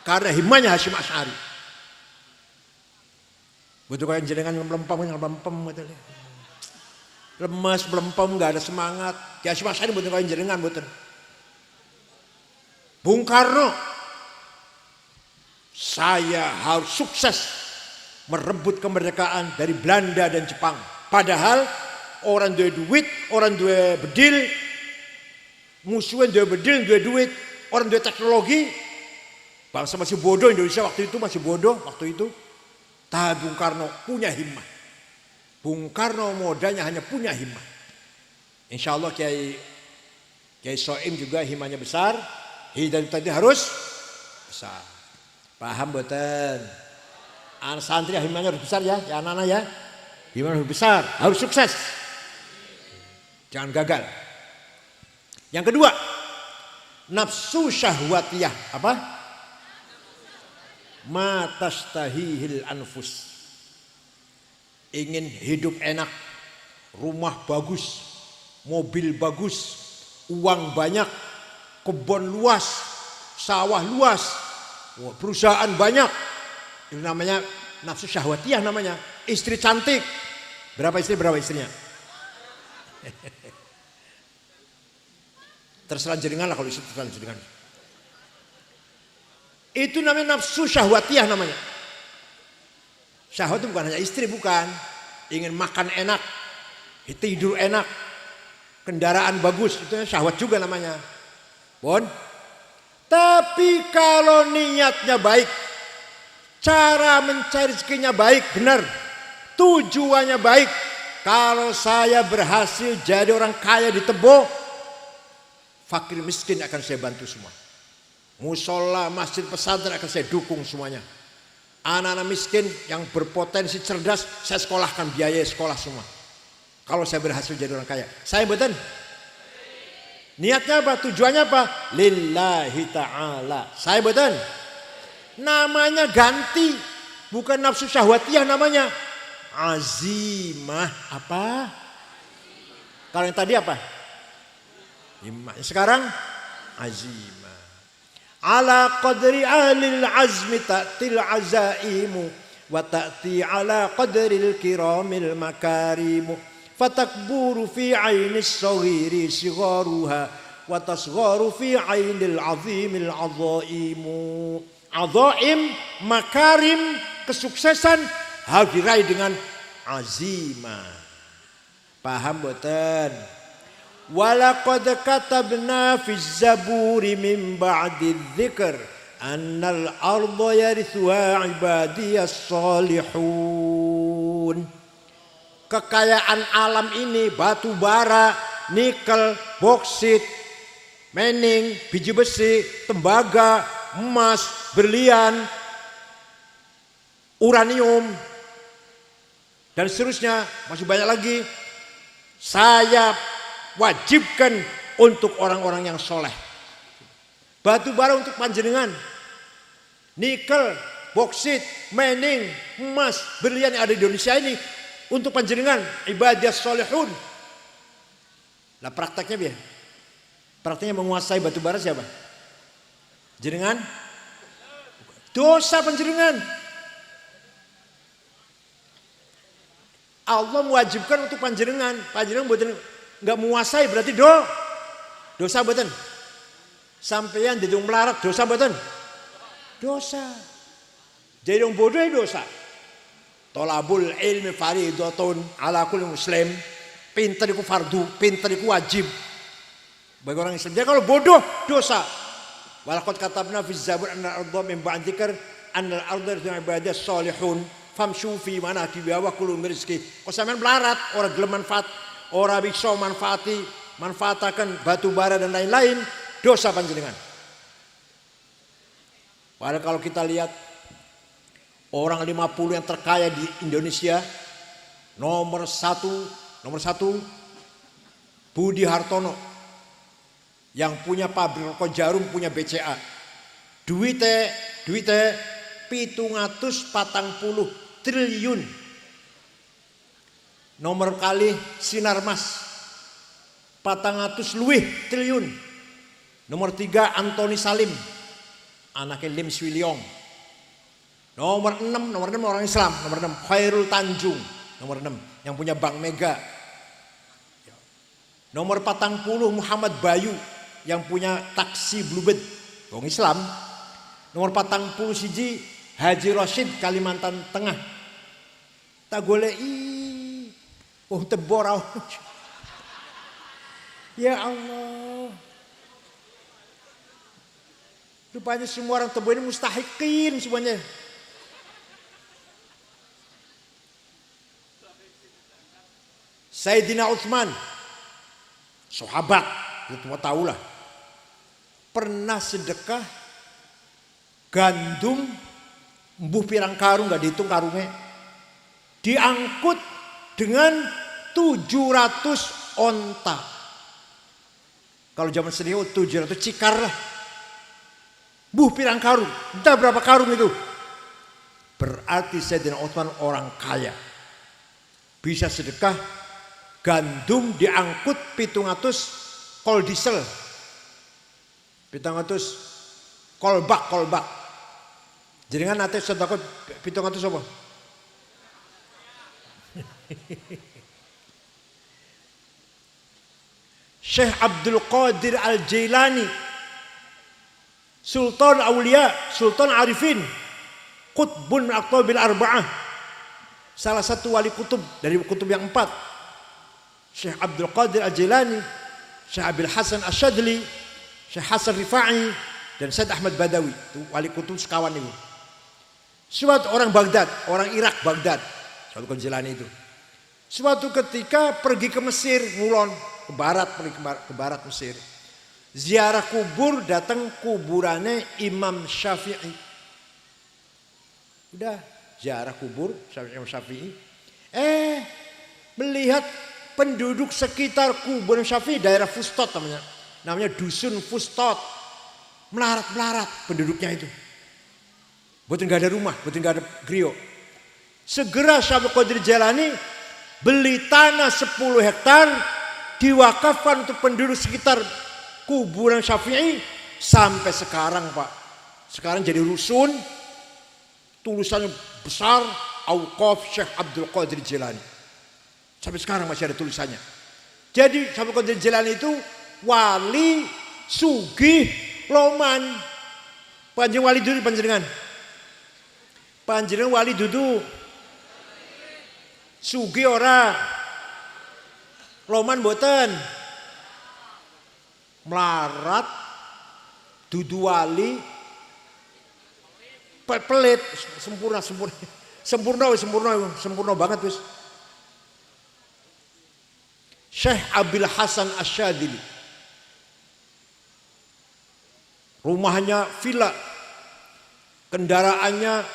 Karena himmahnya Hasyim Asy'ari. Betul kayak jenengan lempem betul. lemas, melempem, nggak ada semangat. Kiai Hasyim Asy'ari mboten kaya jenengan mboten. Bung Karno, saya harus sukses merebut kemerdekaan dari Belanda dan Jepang. Padahal orang duwe duit, orang duwe bedil, musuhnya duwe bedil, duwe duit, orang duwe teknologi. Bangsa masih bodoh, Indonesia waktu itu masih bodoh waktu itu. Tapi Bung Karno punya himmah. Bung Karno modalnya hanya punya himmah. Insya Allah Kiai Soim juga himmahnya besar. Hidayah tadi harus besar. Paham boten? Anak santri himmahnya harus besar ya, anak-anak ya. Himmahnya harus besar, harus sukses. Jangan gagal. Yang kedua, nafsu syahwatiyah. Apa? Matastahihil anfus. Ingin hidup enak, rumah bagus, mobil bagus, uang banyak, kebun luas, sawah luas, perusahaan banyak. Itu namanya nafsu syahwatiyah namanya. Istri cantik. Berapa istri, berapa istrinya? Terserah jenengan lah kalau istri terserah jenengan. Itu namanya nafsu syahwatiyah namanya. Syahwat itu bukan hanya istri, bukan. Ingin makan enak, tidur enak, kendaraan bagus, itu syahwat juga namanya. Bon. Tapi kalau niatnya baik, cara mencari rezekinya baik, benar. Tujuannya baik. Kalau saya berhasil jadi orang kaya di Tebo, fakir miskin akan saya bantu semua. Musola, masjid, pesantren akan saya dukung semuanya. Anak-anak miskin yang berpotensi cerdas, saya sekolahkan, biaya sekolah semua. Kalau saya berhasil jadi orang kaya. Saya betul. Niatnya apa? Tujuannya apa? Lillahi ta'ala. Saya betul. Namanya ganti. Bukan nafsu syahwatiyah namanya. Azimah. Apa? Kalau yang tadi apa? Sekarang azimah. Ala qadri ahlil azmi ta'til azaimu wa ta'ti ala qadril kiramil makarimu fatakburu fi ainis saghiri sigharuha wa tasgharu fi ainil azimil azaimu. Azaim, makarim, kesuksesan harus diraih dengan azimah. Paham boten? Walaqad katabna fi zaburi min ba'di dzikr annal arda yarithuha ibadiyas salihun. Kekayaan alam ini batu bara, nikel, boksit, mening, biji besi, tembaga, emas, berlian, uranium dan seterusnya, masih banyak lagi. Saya wajibkan untuk orang-orang yang soleh. Batu bara untuk panjenengan, nikel, boksit, mening, emas, berlian yang ada di Indonesia ini untuk panjenengan, ibadah solehun. Nah prakteknya biar, prakteknya menguasai batu bara siapa? Jenengan? Dosa panjenengan. Allah mewajibkan untuk panjenengan, panjenengan buatan nggak menguasai berarti dosa boten. Sampeyan jadi melarat dosa boten? Dosa. Jadi orang bodoh dosa. Tolabul ilmi fardhatun ala kulli muslim. Pinter itu fardu, pinter itu wajib bagi orang Islam. Jadi kalau bodoh dosa. Walaqad katabna fi zabur anna al-ardha min ba'di dzikr anna al-ardha ibadah salihun famshu fi manakibiha wa kulu min rizqi. Kok sampean melarat, orang gelem manfaat, orang bisa manfaatakan batu bara dan lain-lain, dosa panjenengan. Padahal kalau kita lihat orang 50 yang terkaya di Indonesia, nomor satu Budi Hartono yang punya pabrik rokok Jarum, punya BCA. Duitnya 740 triliun. Nomor kali Sinarmas 400 luwih triliun. Nomor 3 Antoni Salim, anaknya Lim Swiliong. Nomor 6 orang Islam. Nomor 6 Khairul Tanjung. Nomor 6 yang punya Bank Mega. Nomor 40 Muhammad Bayu yang punya taksi Bluebird, wong Islam. Nomor 40 siji Haji Rashid Kalimantan Tengah. Tak goleki wong tebor. Ya Allah. Rupanya semua orang tebor ini mustahikin semuanya. Sayyidina Utsman, sahabat, itu semua tahu lah. Pernah sedekah gandum mbuh pirang karung, gak dihitung karungnya. Diangkut dengan 700 onta. Kalau zaman senior 700 cikar lah. Mbuh pirang karung, entah berapa karung itu. Berarti Sayyidina Utsman orang kaya. Bisa sedekah gandum diangkut 700 kol diesel, 700 kolbak. Jadi kan nanti sedekah 700 apa? Syekh Abdul Qadir Al-Jailani, Sultan Aulia, Sultan Arifin, Qutbun Aqtabil Arba'ah, salah satu wali kutub dari kutub yang 4. Syekh Abdul Qadir Al-Jailani, Syekh Abil Hasan Asyadli, Syekh Hasan Rifai, dan Syed Ahmad Badawi. Itu wali kutub sekawan itu. Suatu orang Baghdad, orang Irak Baghdad, suatu Al-Jailani itu. Suatu ketika pergi ke Mesir, ngulon ke barat, pergi ke barat Mesir. Ziarah kubur, datang kuburannya Imam Syafi'i. Udah ziarah kubur Imam Syafi'i. Melihat penduduk sekitar kuburan Syafi'i, daerah Fustot namanya dusun Fustot, melarat penduduknya itu. Betul nggak ada rumah, betul nggak ada griyo. Segera Syekh Abdul Qadir Jailani beli tanah 10 hektar, diwakafkan untuk penduduk sekitar kuburan Syafi'i sampai sekarang Pak. Sekarang jadi rusun, tulisannya besar, Auqaf Syekh Abdul Qadir Jailani. Sampai sekarang masih ada tulisannya. Jadi Syekh Abdul Qadir Jailani itu wali sugih loman. Panjenengan wali dudu panjenengan. Panjenengan wali dudu. Sugih ora. Loman mboten. Melarat dudu wali. Pelit sempurna banget wis. Syekh Abil Hasan Asyadili, rumahnya villa, kendaraannya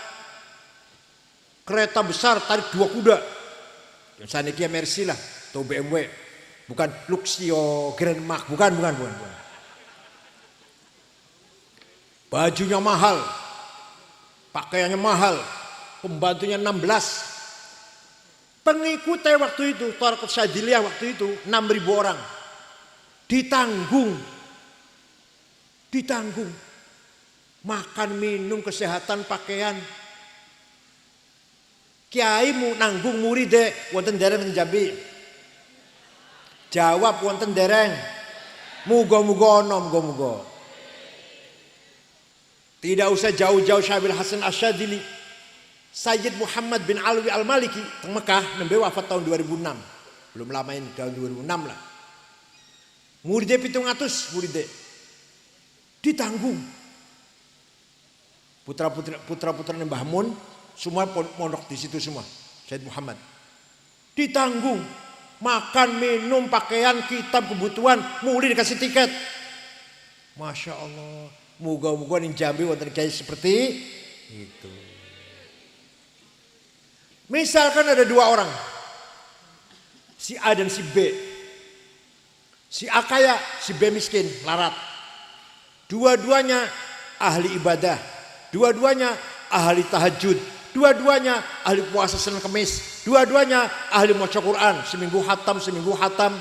kereta besar tarik 2 kuda, yang saniki Mercy lah atau BMW, bukan Luxio Grand Mark, bukan. Bajunya mahal, pakaiannya mahal, pembantunya 16. Pengikutnya waktu itu, Thariqat Syadziliyah waktu itu 6.000 orang. Ditanggung. Makan, minum, kesehatan, pakaian. Kiai mu nanggung muridé wonten dereng Jambi. Jawab wonten dereng. Muga-muga ana, muga-muga. Tidak usah jauh-jauh Syekh Abil Hasan Asyadzili. Sayyid Muhammad bin Alwi Al-Maliki di Mekah nembe wafat tahun 2006. Belum lama ini, tahun 2006 lah. Muridnya 700 muridnya. Ditanggung. Putra-putra Mbah Mun semua pondok di situ semua. Sayyid Muhammad. Ditanggung. Makan, minum, pakaian, kitab, kebutuhan, murid dikasih tiket. Masya Allah. Moga-moga ning Jambi wonten kiai seperti itu. Misalkan ada 2 orang, si A dan si B. Si A kaya, si B miskin, larat. Dua-duanya ahli ibadah, dua-duanya ahli tahajud, dua-duanya ahli puasa Senin Kemis, dua-duanya ahli maca Quran, seminggu hatam.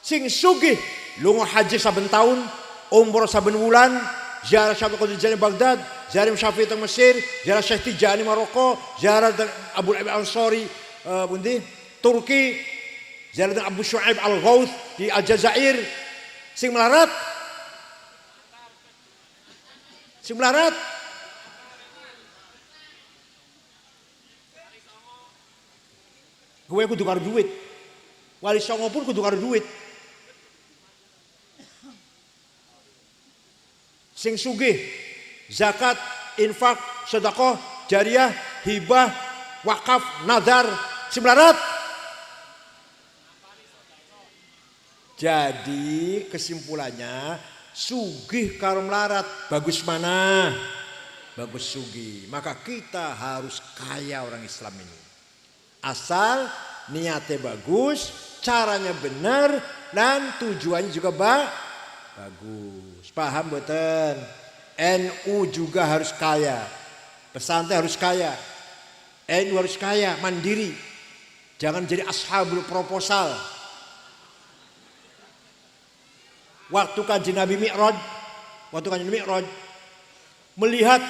Sing sugih lunga haji saben tahun, umroh saben wulan, ziarah Syekh Abdul Qadir Jailani Baghdad, ziarah Syafi'i teng Mesir, ziarah Syekh Tijani Maroko, ziarah Abu Al-Ansari Turki, Jalanan Abu Shu'aib Al-Ghauth di Aljazair. Sing melarat. Sing melarat. Gue kudu karo duit. Wali Songo pun kudu karo duit. Sing sugih, zakat, infak, sedekah, jariyah, hibah, wakaf, nazar, sing melarat. Jadi kesimpulannya sugih karo melarat bagus mana? Bagus sugih. Maka kita harus kaya orang Islam ini. Asal niatnya bagus, caranya benar dan tujuannya juga bagus. Paham boten? NU juga harus kaya. Pesantren harus kaya. NU harus kaya, mandiri. Jangan jadi ashabul proposal. Waktu Kanjeng Nabi Mi'raj, melihat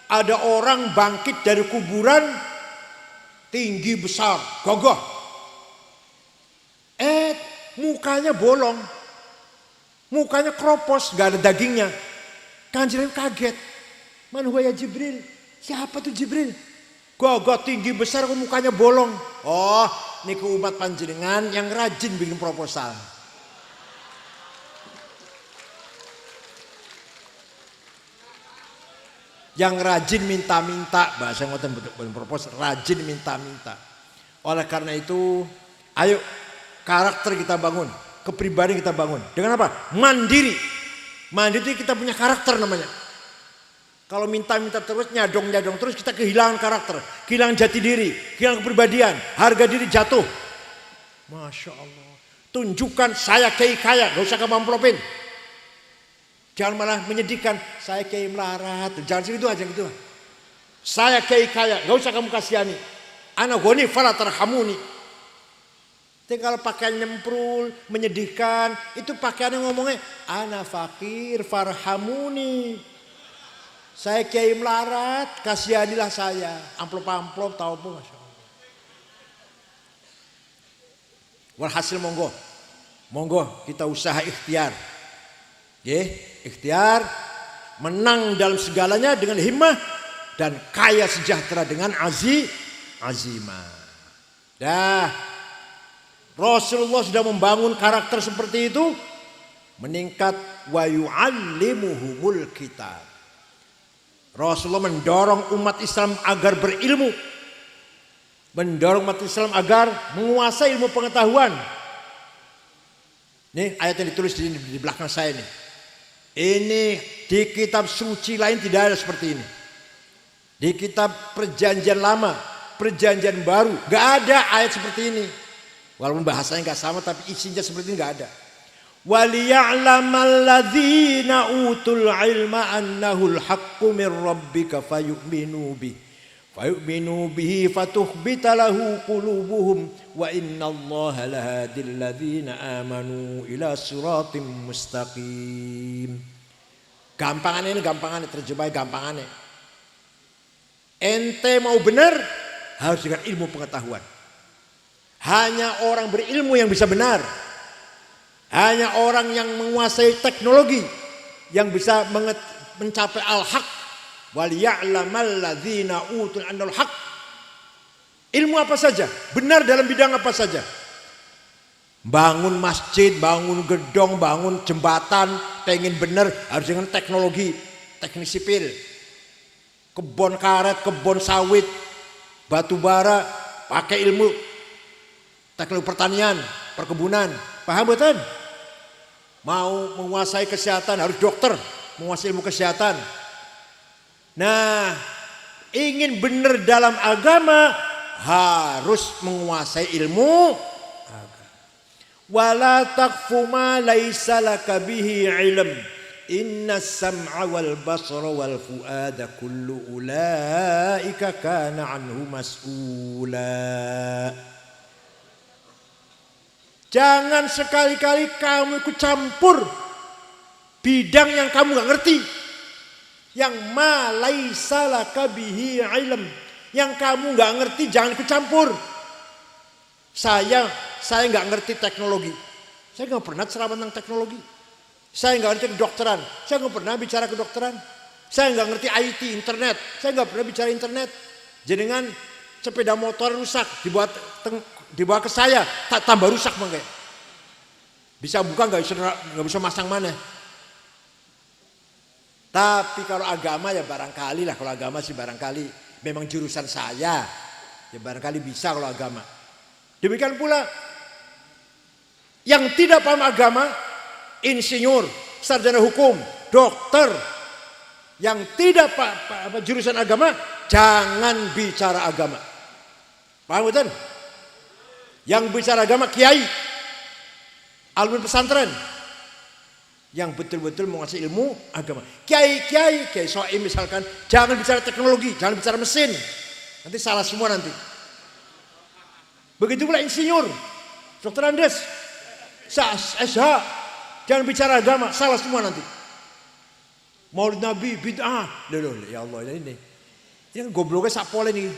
ada orang bangkit dari kuburan tinggi besar, gagah. Mukanya bolong. Mukanya kropos, gak ada dagingnya. Kanjeng Nabi kaget. Man huwa ya Jibril? Siapa tuh Jibril? Gagah tinggi besar kok mukanya bolong. Oh, niku umat panjenengan yang rajin bikin proposal. Yang rajin minta-minta, bahasa ngoten bentuk proposal, rajin minta-minta. Oleh karena itu, ayo karakter kita bangun, kepribadian kita bangun. Dengan apa? Mandiri. Mandiri kita punya karakter namanya. Kalau minta-minta terus, nyadong-nyadong terus, kita kehilangan karakter, kehilangan jati diri, kehilangan kepribadian, harga diri jatuh. Masya Allah. Tunjukkan saya kiai kaya, gak usah kamu amplopin. Jangan malah menyedihkan, saya kiai melarat. Jangan segitu aja gitu. Saya kiai kaya, gak usah kamu kasihani. Ana goni fala tarhamuni. Tinggal pakaian nyemprul, menyedihkan, itu pakaiannya ngomongnya ana fakir farhamuni. Saya kiai melarat, kasihanilah saya. Amplop-amplop tahu pun Masya Allah. Walhasil monggo kita usaha ikhtiar. Ikhtiar menang dalam segalanya dengan himmah dan kaya sejahtera dengan azimah. Rasulullah sudah membangun karakter seperti itu, meningkat wa yu'allimuhumul kitab. Rasulullah mendorong umat Islam agar berilmu, mendorong umat Islam agar menguasai ilmu pengetahuan. Nih ayat yang ditulis di belakang saya nih. Ini di kitab suci lain tidak ada seperti ini. Di kitab perjanjian lama, perjanjian baru, gak ada ayat seperti ini. Walaupun bahasanya gak sama tapi isinya seperti ini gak ada. وَلِيَعْلَمَ الَّذِينَ أُوتُوا الْعِلْمَ أَنَّهُ الْحَقُّ مِنْ رَبِّكَ فَيُؤْمِنُوا بِهِ فَتُخْبِتَ لَهُ قُلُوبُهُمْ وَإِنَّ اللَّهَ لَهَادِي الَّذِينَ آمَنُوا إِلَى صِرَاطٍ مُسْتَقِيمٍ. Gampangannya terjemahnya gampangannya. Ente mau benar harus dengan ilmu pengetahuan. Hanya orang berilmu yang bisa benar. Hanya orang yang menguasai teknologi yang bisa mencapai al-haq. Waliya'lamal ladzina utul annal haq. Ilmu apa saja, benar dalam bidang apa saja. Bangun masjid, bangun gedung, bangun jembatan, pengen benar harus dengan teknologi, teknik sipil. Kebun karet, kebun sawit, batu bara, pakai ilmu teknologi pertanian, perkebunan. Paham betul? Mau menguasai kesehatan harus dokter, menguasai ilmu kesehatan. Nah, ingin benar dalam agama harus menguasai ilmu agama. Wala taqfu ma laisa laka bihi ilm. Inna sam'a wal basara wal fuada kullu ulaika kana anhu mas'ula. Jangan sekali-kali kamu ikut campur bidang yang kamu gak ngerti. Yang ma laisa laka bihi ilm. Yang kamu gak ngerti jangan ikut campur. Saya saya nggak ngerti teknologi. Saya nggak pernah ceramah tentang teknologi. Saya nggak ngerti kedokteran. Saya nggak pernah bicara kedokteran. Saya nggak ngerti IT, internet. Saya nggak pernah bicara internet. Jenengan sepeda motor rusak dibawa ke saya, tak tambah rusak mangke. Bisa buka nggak bisa masang mana. Tapi kalau agama ya barangkali lah, kalau agama sih barangkali memang jurusan saya. Ya barangkali bisa kalau agama. Demikian pula yang tidak paham agama, insinyur, sarjana hukum, dokter, yang tidak jurusan agama, jangan bicara agama. Paham betul? Yang bicara agama kiai, alumni pesantren, yang betul-betul menguasai ilmu agama. Kiai soim misalkan, jangan bicara teknologi, jangan bicara mesin. Nanti salah semua nanti. Begitu pula insinyur, dokter Andes, SH, jangan bicara agama, salah semua nanti. Maulid Nabi bid'ah. Loh, ya Allah ini kan gobloknya sapole nih.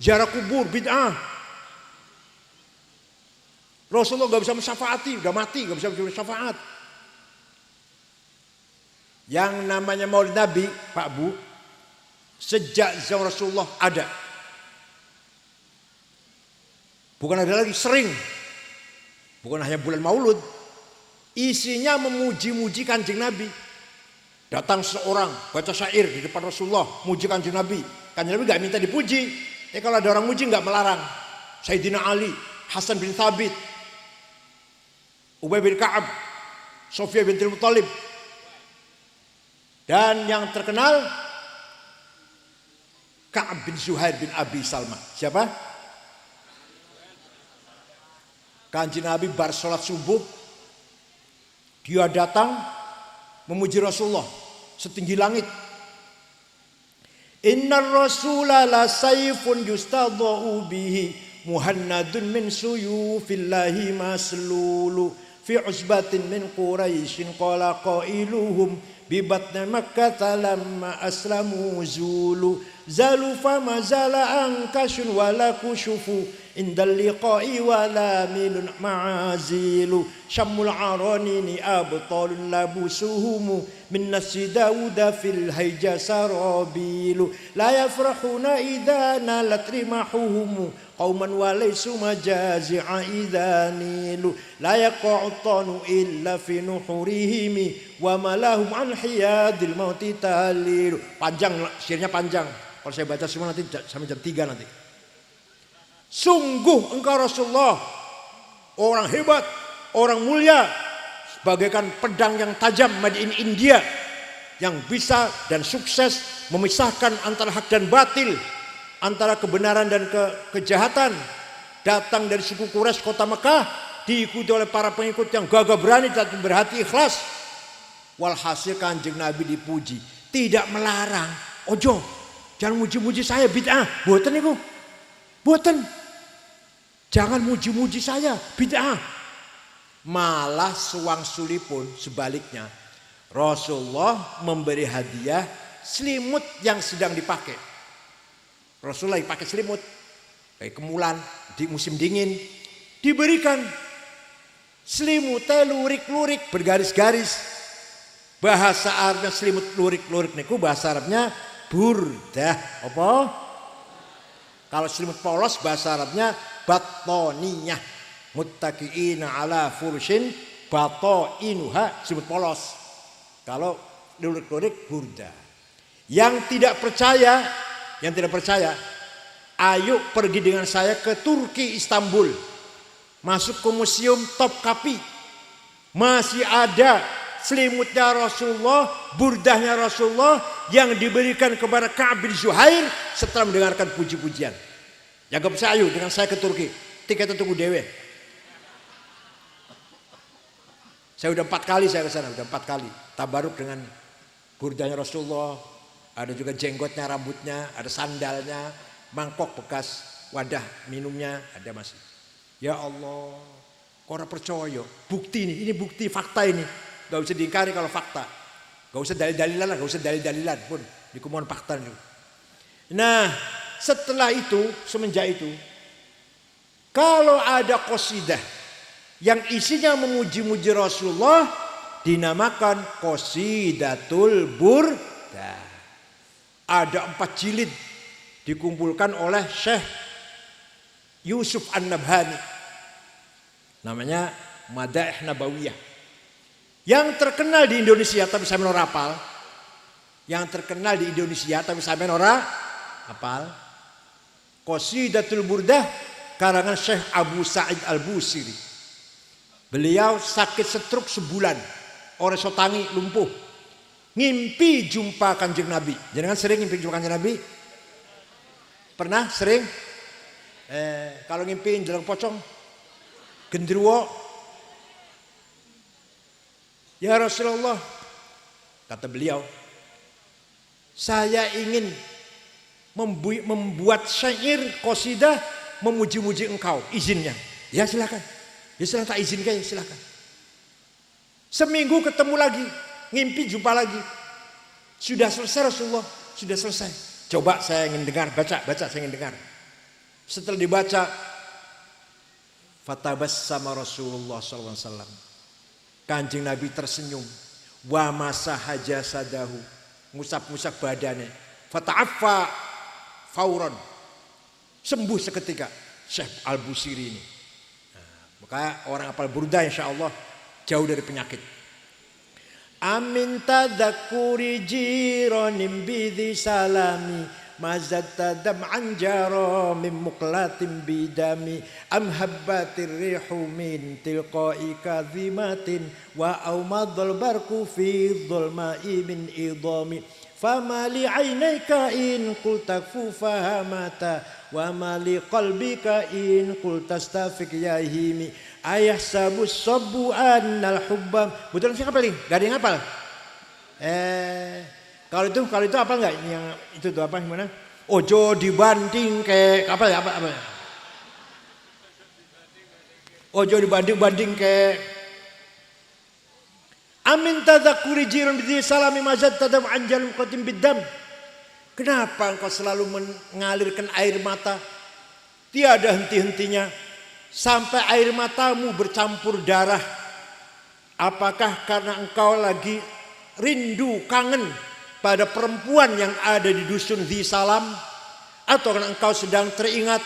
Ziarah kubur bid'ah. Rasulullah gak bisa mensyafaati, udah mati gak bisa syafaat. Yang namanya Maulid Nabi, Pak Bu, sejak zaman Rasulullah ada. Bukan ada lagi, sering. Bukan hanya bulan Maulud. Isinya memuji-muji Kanjeng Nabi. Datang seorang baca syair di depan Rasulullah, muji Kanjeng Nabi. Kanjeng Nabi gak minta dipuji. Kalau ada orang muji gak melarang. Sayyidina Ali, Hasan bin Thabit, Ubay bin Ka'ab, Sofia binti Muttalib. Dan yang terkenal Ka'ab bin Zuhair bin Abi Salma. Siapa? Kanjeng Nabi bar sholat subuh, dia datang memuji Rasulullah setinggi langit. Innar rasula la sayfun yustadha'u bihi muhannadun min suyufillahi maslulu fi usbatin min quraisyin qala qailuhum bi batni makkah lamma aslamu zulu zalu fama zala ankashun wala kushufu indal liqa'i wala milun ma'azilu syammul aranini abtalun labusuhumu min nasi Dawuda fil hayja sarabilu la yafrahuna idha nalat rimahuhumu qauman walaysu majazi'a idha nilu la yaqa'utanu illa fi nuhurihimi wa malahum an hiyadil mauti talilu. Panjang, syairnya panjang. Kalau saya baca semua nanti sampai jam 3 nanti. Sungguh engkau Rasulullah orang hebat, orang mulia, bagaikan pedang yang tajam made in India yang bisa dan sukses memisahkan antara hak dan batil, antara kebenaran dan kejahatan. Datang dari suku Quraisy kota Mekah, diikuti oleh para pengikut yang gagah berani dan berhati ikhlas. Walhasil Kanjeng Nabi dipuji, tidak melarang. Ojo, jangan muji-muji saya bid'ah, boten niku. Boten. Jangan muji-muji saya, bid'ah. Malah suwang-suli pun sebaliknya. Rasulullah memberi hadiah selimut yang sedang dipakai. Rasulullah yang pakai selimut kayak kemulan di musim dingin, diberikan selimutnya lurik-lurik bergaris-garis. Bahasa Arabnya selimut lurik-lurik niku bahasa Arabnya burdah. Apa? Kalau selimut polos bahasa Arabnya batoniyah, muttaqiina ala furshin batoinuha, selimut polos. Kalau lurik-lurik burda. Yang tidak percaya, ayo pergi dengan saya ke Turki, Istanbul. Masuk ke museum Topkapi. Masih ada selimutnya Rasulullah, burdahnya Rasulullah yang diberikan kepada Ka'ab bin Zuhair setelah mendengarkan puji-pujian. Yang gak percaya, ayo dengan saya ke Turki. Tiketnya tunggu dewe. Saya udah 4 kali saya ke sana, udah 4 kali. Tabaruk dengan burdahnya Rasulullah. Ada juga jenggotnya, rambutnya, ada sandalnya, mangkok bekas wadah minumnya, ada masih. Ya Allah, kok orang percaya. Bukti ini bukti, fakta ini. Gak usah diingkari kalau fakta. Gak usah dalil-dalilan lah, gak usah dalil-dalilan pun. Dikumpulkan fakta itu. Nah, setelah itu, semenjak itu, Kalau ada qasidah yang isinya memuji-muji Rasulullah, dinamakan Qasidatul Burdah. Ada 4 jilid dikumpulkan oleh Syekh Yusuf An-Nabhani. Namanya Madaih Nabawiyah. Yang terkenal di Indonesia tapi sampeyan ora hafal. Yang terkenal di Indonesia tapi sampeyan ora hafal. Qasidatul Burdah karangan Syekh Abu Sa'id Al-Busiri. Beliau sakit stroke sebulan. Ora iso tangi, lumpuh. Ngimpi jumpa Kanjeng Nabi. Jangan sering ngimpi jumpa Kanjeng Nabi? Pernah sering? Kalau ngimpi jalan pocong, gendruwo. Ya Rasulullah, kata beliau, saya ingin membuat syair qasidah memuji-muji engkau, izinnya. Ya silakan. Ya silakan, tak izin kayak silakan. Seminggu ketemu lagi, ngimpi jumpa lagi. Sudah selesai Rasulullah, sudah selesai. Coba saya ingin dengar, baca saya ingin dengar. Setelah dibaca, fatabassama Rasulullah SAW. Kanjeng Nabi tersenyum. Wa masaha jasadahu, ngusap-ngusap badannya. Fata'affa fauran, sembuh seketika Syekh Al-Busiri ini. Maka orang hafal burdah insyaallah jauh dari penyakit. Amin tadakuri jironim bidhi salami mazat dam'an jaro min muqlatin bidami am habbatir rihu min tilqa'i kadhimatin wa awmadul barku fi dhulma'i min idami fama li 'ainayka in qul takfu fahamata wa ma li qalbika in qul tastafik ya himi ayahsabus sabbu annal hubba. Betul sih hafal nih? Gak ada yang hafal? Kalau itu apa enggak? Yang itu tuh apa gimana? Ojo dibanding ke apa ya apa? Ojo dibanding ke amin tadzakuri jiran bi salami mazat tadam anjal muqatim bidam. Kenapa engkau selalu mengalirkan air mata tiada henti-hentinya sampai air matamu bercampur darah? Apakah karena engkau lagi rindu kangen pada perempuan yang ada di dusun Dhi Salam, atau karena engkau sedang teringat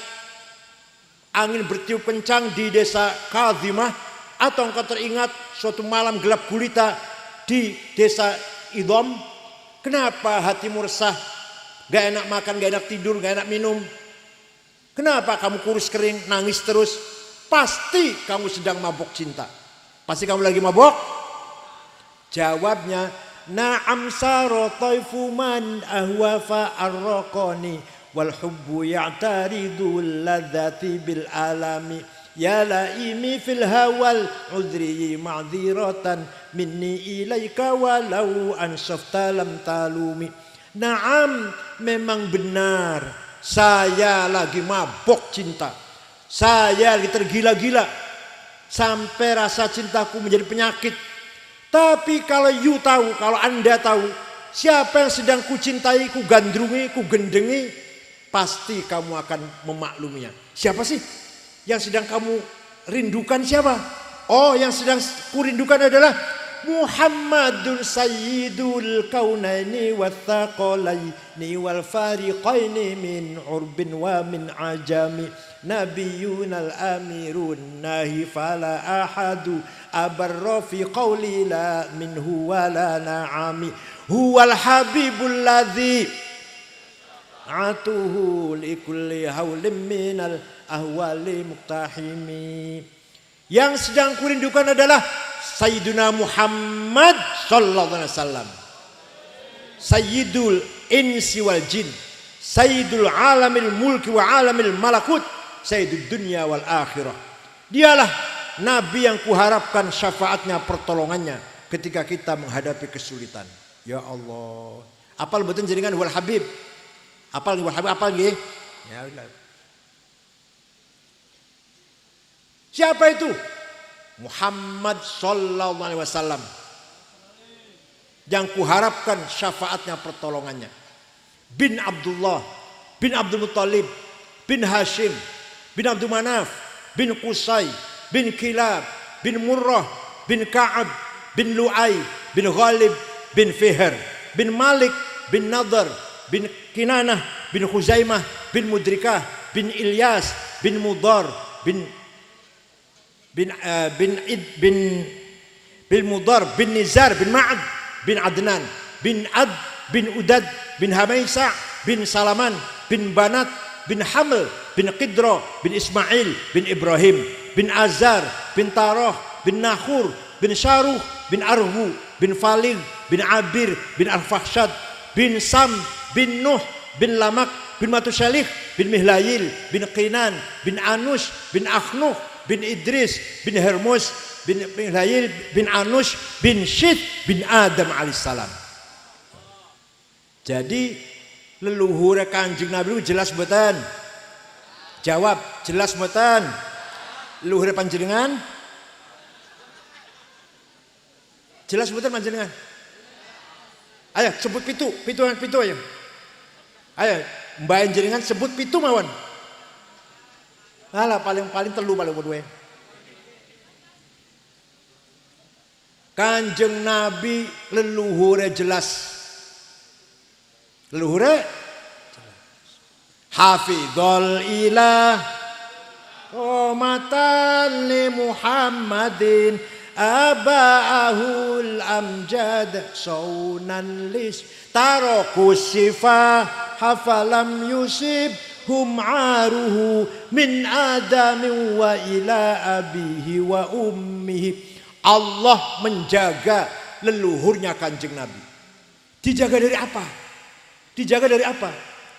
angin bertiup kencang di desa Kadhimah, atau engkau teringat suatu malam gelap gulita di desa Idham? Kenapa hatimu resah? Gak enak makan, gak enak tidur, gak enak minum. Kenapa kamu kurus kering, nangis terus? Pasti kamu sedang mabok cinta. Pasti kamu lagi mabok? Jawabnya, na'am saro taifu man ahwa fa'arraqani wal hubbu ya'taridul ladzati bil alami ya laimi fil hawal udri ma'dziratan minni ilaika walau ansafta lam talumi. Na'am, memang benar saya lagi mabok cinta. Saya lagi tergila-gila sampai rasa cintaku menjadi penyakit. Tapi kalau you tahu, kalau anda tahu siapa yang sedang kucintai, ku gandrungi, ku gendengi, pasti kamu akan memakluminya. Siapa sih yang sedang kamu rindukan? Siapa? Oh, yang sedang ku rindukan adalah Muhammadun sayyidul kaunaini wathaqalaini wal fariqaini min urbin wa min ajami nabiyunal amirun nahi fala ahadu abarra fi qawli la minhu wa la na'ami huwal habibul ladzi atuhu likulli hawlim minal ahwali muqtahimi. Yang sedang kurindukan adalah Sayyiduna Muhammad sallallahu alaihi wasallam, Sayyidul insi wal jin, Sayyidul alamil mulki wa alamil malakut, Sayyidul dunya wal akhirah. Dialah Nabi yang kuharapkan syafaatnya, pertolongannya ketika kita menghadapi kesulitan. Ya Allah, apal betul jaringan wal habib, apal wal habib apal nggih? Ya Allah. Siapa itu? Muhammad sallallahu alaihi wasallam yang kuharapkan syafaatnya, pertolongannya. Bin Abdullah, bin Abdul Muttalib, bin Hashim, bin Abdul Manaf, bin Qusay bin Kilab bin Murrah bin Ka'ab bin Lu'ay bin Ghalib bin Fihr bin Malik bin Nadar bin Kinanah bin Khuzaimah bin Mudrikah bin Ilyas bin Mudar bin Mudar bin Nizar bin Ma'ad bin Adnan bin Ad bin Udad bin Hamaisa bin Salaman bin Banat bin Haml bin Qidra bin Ismail bin Ibrahim bin Azar bin Tarah bin Nahur bin Sharuh bin Arhu bin Falil bin Abir bin Arfahshad bin Sam bin Nuh bin Lamak bin Matusalih bin Mihlayil bin Qinan bin Anush bin Akhnuh bin Idris bin Hermus bin Mihlayil bin Anush bin Syith bin Adam alaihissalam. Jadi leluhur Kanjeng Nabi jelas mboten? Jawab, jelas mboten? Leluhur panjenengan? Jelas mboten panjenengan? Ayo sebut pitu ayo. Ayo, mbak jenengan sebut pitu mawon. Alah paling telu paling berdua. Kanjeng Nabi leluhure jelas. Leluhure hafizul ilah matan li Muhammadin aba'ahul amjad saunan lis tarokus sifah hafalam yusib hum aruhu min adamin wa ila abihi wa ummihi. Allah menjaga leluhurnya Kanjeng Nabi. Dijaga dari apa? Dijaga dari apa?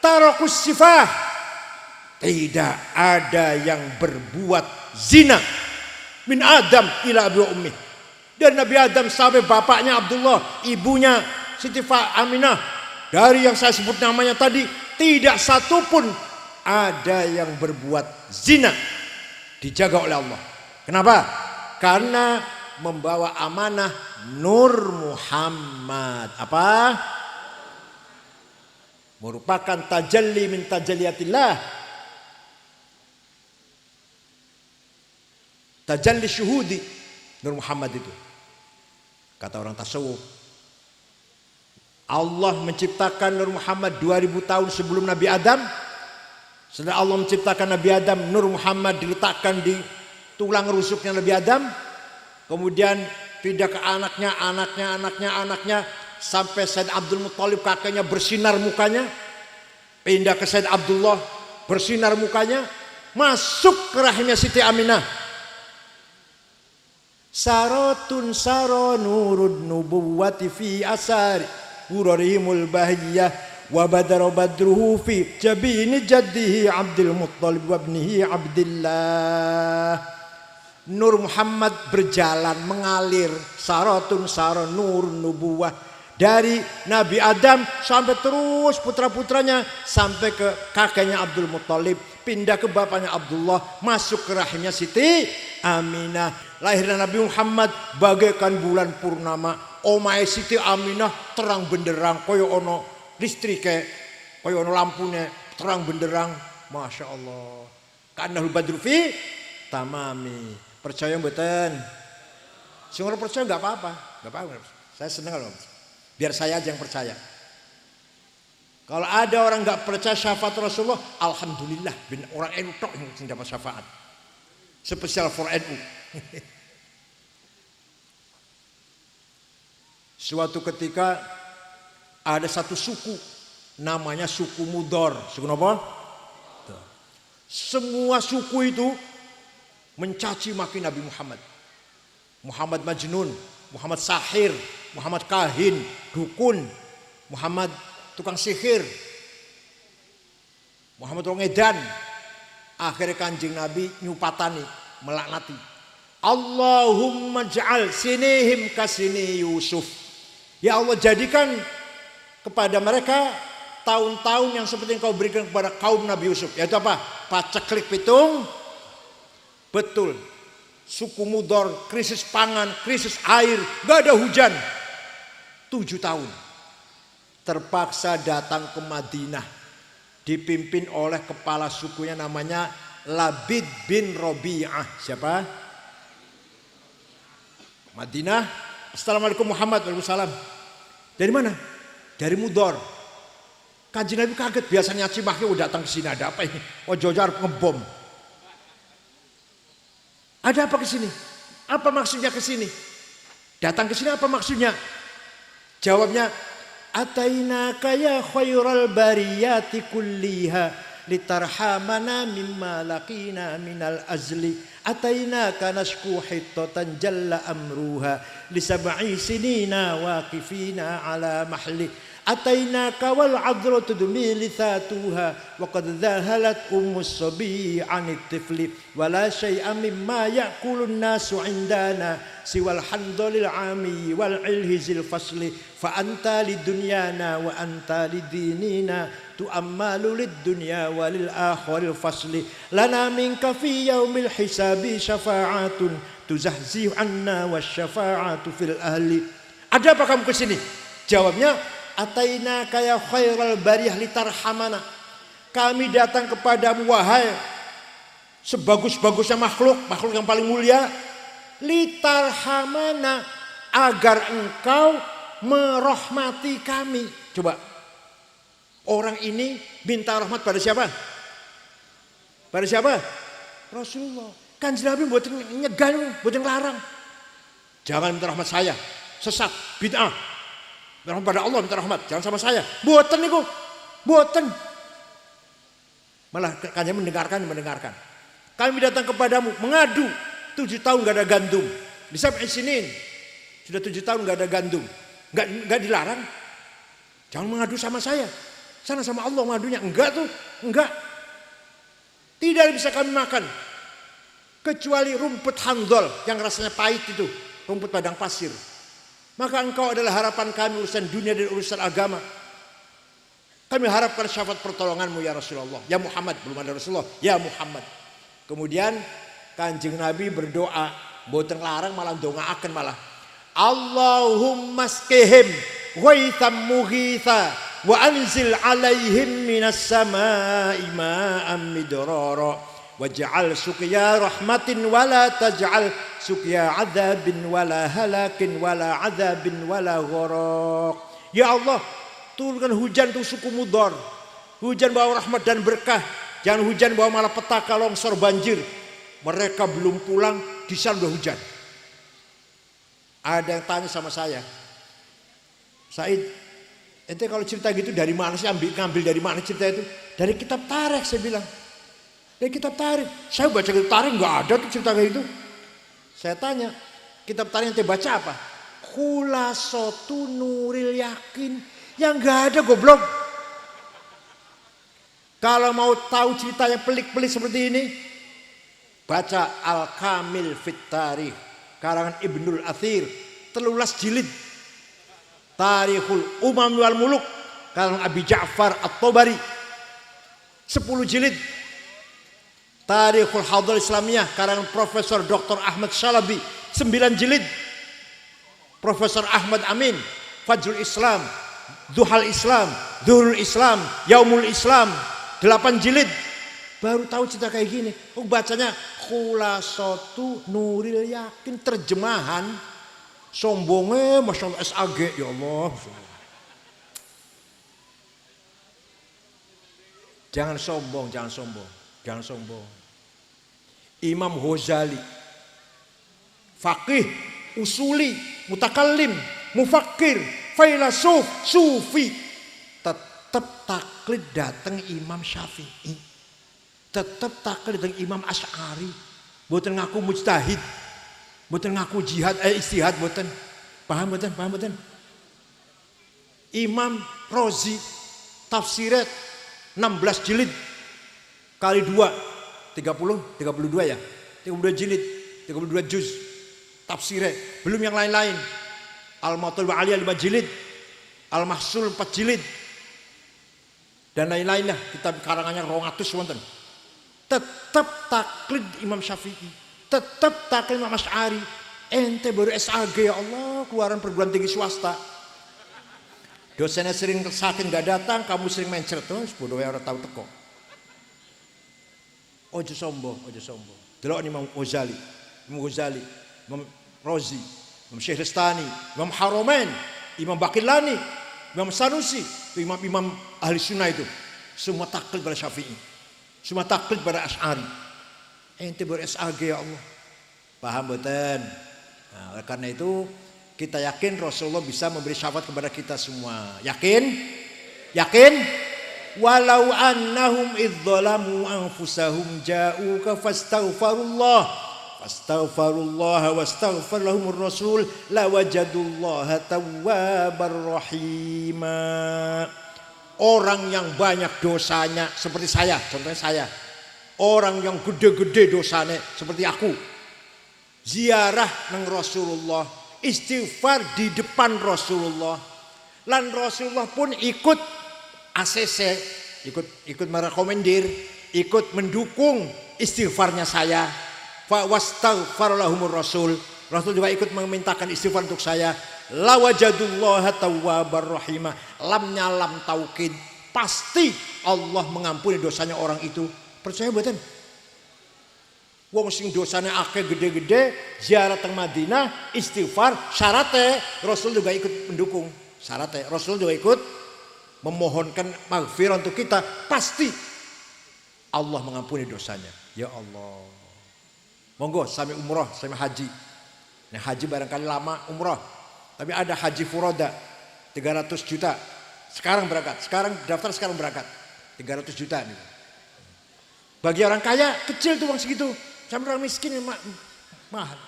Tarokus sifah. Tidak ada yang berbuat zina. Min Adam ila abi wa ummi. Dari Nabi Adam sampai bapaknya Abdullah, ibunya Siti Aminah. Dari yang saya sebut namanya tadi, tidak satupun ada yang berbuat zina. Dijaga oleh Allah. Kenapa? Karena membawa amanah Nur Muhammad. Apa? Merupakan tajalli min tajalliyatillah. Tajalli syuhudi Nur Muhammad itu. Kata orang tasawuf, Allah menciptakan Nur Muhammad 2000 tahun sebelum Nabi Adam. Setelah Allah menciptakan Nabi Adam, Nur Muhammad diletakkan di tulang rusuknya Nabi Adam. Kemudian pindah ke anaknya, sampai Said Abdul Muttalib kakeknya bersinar mukanya. Pindah ke Said Abdullah, bersinar mukanya. Masuk ke rahimnya Siti Aminah. Saratun saro nurud nubuwati fi asari urarihimul bahiyah wa badara badruhu fi jabini jaddihi Abdul Muttalib wa ibnihi Abdillah. Nur Muhammad berjalan mengalir, saratun saro nur nubuwah, dari Nabi Adam sampai terus putra-putranya sampai ke kakeknya Abdul Muttalib, pindah ke bapaknya Abdullah, masuk ke rahimnya Siti Aminah. Lahirnya Nabi Muhammad bagaikan bulan purnama. Omae Siti Aminah terang benderang, koyo ono listrike, koyo ono lampune terang benderang. Masya Allah. Kanahul badru fi tamami. Percaya mboten? Sing ora percaya enggak apa-apa, enggak apa-apa. Saya senang loh. Biar saya aja yang percaya. Kalau ada orang enggak percaya syafaat Rasulullah, alhamdulillah, orang NU tok yang dapat syafaat. Spesial for NU. Suatu ketika ada satu suku namanya suku Mudor. Suku apa? Semua suku itu mencaci maki Nabi Muhammad. Muhammad Majnun, Muhammad Sahir, Muhammad Kahin, Dukun, Muhammad tukang sihir, Muhammad orang edan. Akhirnya Kanjeng Nabi nyupatani, melaknati. Allahumma ja'al sinihim kasini Yusuf. Ya Allah, jadikan kepada mereka tahun-tahun yang seperti yang kau berikan kepada kaum Nabi Yusuf. Yaitu apa? Paceklik pitung. Betul. Suku Mudor, krisis pangan, krisis air, gak ada hujan. 7 tahun. Terpaksa datang ke Madinah. Dipimpin oleh kepala sukunya namanya Labid bin Rabi'ah. Siapa? Madinah. Assalamualaikum Muhammad. Waalaikumsalam. Dari mana? Dari Mudor. Kanjeng Nabi kaget, biasanya Cimahnya udah datang ke sini, ada apa ini? Oh Jojo ngebom. Ada apa ke sini? Apa maksudnya ke sini? Datang ke sini apa maksudnya? Jawabnya, atainaka ya khairal bariyati kulliha litarhamana mimma laqina minal azli. Atainaka nashku hittatan jalla amruha lisab'i sinina waqifina ala mahli. Atainaka wal adru tudmi lithatuha wa qad dhahalat ummus sabi 'anit tifli wa la syai'a mimma ya'kulun nasu 'indana siwal handalil 'ami wal ilhizil fasli fa anta lidunyana wa anta lidinina tu'ammalu lid dunya walil akhiril fasli lana minka fi yaumil hisabi syafa'atun tuzahzihu 'anna wasyafa'atu fil ahli. Ada apa kamu ke sini? Jawabnya, ataina kaya khairal bariyah litarhamana. Kami datang kepadamu wahai sebagus-bagusnya makhluk yang paling mulia, litarhamana, agar engkau merahmati kami. Coba, orang ini minta rahmat pada siapa? Pada siapa? Rasulullah. Kanjeng Nabi mboten nyegah, mboten larang. Jangan minta rahmat saya, sesat, bid'ah. Minta rahmat pada Allah, minta rahmat, jangan sama saya. Boten niku, boten. Malah kanjeng mendengarkan. Kami datang kepadamu mengadu, 7 tahun gak ada gandum. Di sab'i sinin, sudah 7 tahun gak ada gandum. Gak dilarang. Jangan mengadu sama saya. Sana sama Allah mengadunya. Enggak tuh, enggak. Tidak bisa kami makan kecuali rumput handol yang rasanya pahit itu, rumput padang pasir. Maka engkau adalah harapan kami urusan dunia dan urusan agama. Kami harapkan syafaat pertolonganmu ya Rasulullah. Ya Muhammad, belum ada Rasulullah. Ya Muhammad. Kemudian kanjeng Nabi berdoa, boten larang malah dongaaken malah. Allahumma skihim ghaitham mughitha wa anzil alaihim minas samaa'i ma'am midrara. Waj'al suqya rahmatin wala taj'al suqya adzabin wala halakin wala adzabin wala gharaq. Ya Allah, turunkan hujan untuk suku Mudor. Hujan bawa rahmat dan berkah. Jangan hujan bawa malapetaka, longsor, banjir. Mereka belum pulang, di sana udah hujan. Ada yang tanya sama saya, Said, ente kalau cerita gitu dari mana sih, ngambil dari mana cerita itu? Dari kitab tarikh, saya bilang. Dari kitab tarikh. Saya baca kitab tarikh nggak ada tuh cerita kayak gitu. Saya tanya, kitab tarikh yang baca apa? Khulasotu Nuril Yakin. Yang nggak ada goblok. Kalau mau tahu cerita yang pelik-pelik seperti ini, baca Al-Kamil Fit Tarikh karangan Ibnul Athir, 13 jilid. Tarikhul Umam wal Muluk karangan Abi Ja'far At-Tabari, 10 jilid. Tarikhul Hadal Islamiyah karangan Profesor Dr. Ahmad Shalabi, 9 jilid. Profesor Ahmad Amin, Fajrul Islam, Duhal Islam, Dhuhrul Islam, Yaumul Islam, 8 jilid. Baru tahu cerita kayak gini. Oh, bacanya Khulasotu Nuril Yakin, terjemahan sombongnya Masya Allah SAG, ya Allah. Jangan sombong, jangan sombong. Jangan sombong. Imam Ghazali, faqih, usuli, mutakallim, mufakkir, filosof, sufi, tetap taklid datang Imam Syafi'i, tetap taklid datang Imam Asy'ari. Boten ngaku mujtahid, boten ngaku jihad, istihad, boten. Paham boten? Imam Razi, tafsirat 16 jilid. Kali 2, 32 ya, 32 jilid, 32 juz, tafsirnya, belum yang lain-lain. Al-Matul Aliyah 5 jilid, Al-Mahsul 4 jilid, dan lain-lain lah, kitab karangannya 200 wonten. Tetap taklid Imam Syafi'i, tetap taklid Imam Asy'ari. Ente baru SAG, ya Allah, keluaran perguruan tinggi swasta. Dosennya sering sakit gak datang, kamu sering mencret, terus bodohnya orang tahu teko. Ojo sombong, ojo sombong. Delok Imam Ghazali, Imam Razi, Imam Syekh Rastani, Imam Haramain, Imam Baqillani, Imam Sanusi, imam ahli sunnah itu. Semua taklid pada Syafi'i. Semua taklid pada Asy'ari. Ente ber-SAG ya Allah. Paham betul? Nah, oleh karena itu kita yakin Rasulullah bisa memberi syafaat kepada kita semua. Yakin? Yakin? Walau annahum idzalamu anfusahum ja'uka fastaghfirullah wastaghfar lahumur rasul lawajadullaha tawwabar rahima. Orang yang banyak dosanya seperti saya, contohnya saya. Orang yang gede-gede dosanya seperti aku. Ziarah nang Rasulullah, istighfar di depan Rasulullah. Lan Rasulullah pun ikut ACC, ikut merekomendir, ikut mendukung istighfarnya saya. Fa wastaghfar lahumur rasul. Rasul juga ikut memintakan istighfar untuk saya. La wajadullaha tawwabar rahimah. Lamnya lam taukid. Pasti Allah mengampuni dosanya orang itu. Percaya mboten? Wong sing dosanya akeh gede-gede, ziarah teng Madinah, istighfar, syaratnya Rasul juga ikut mendukung. Syaratnya Rasul juga ikut memohonkan maghfirah untuk kita, pasti Allah mengampuni dosanya. Ya Allah. Monggo sami umroh, sami haji. Nah, haji barangkali lama umroh. Tapi ada haji furoda 300 juta. Sekarang berangkat, daftar sekarang berangkat. 300 juta nih. Bagi orang kaya kecil tuh uang segitu. Sampai orang miskin mahal.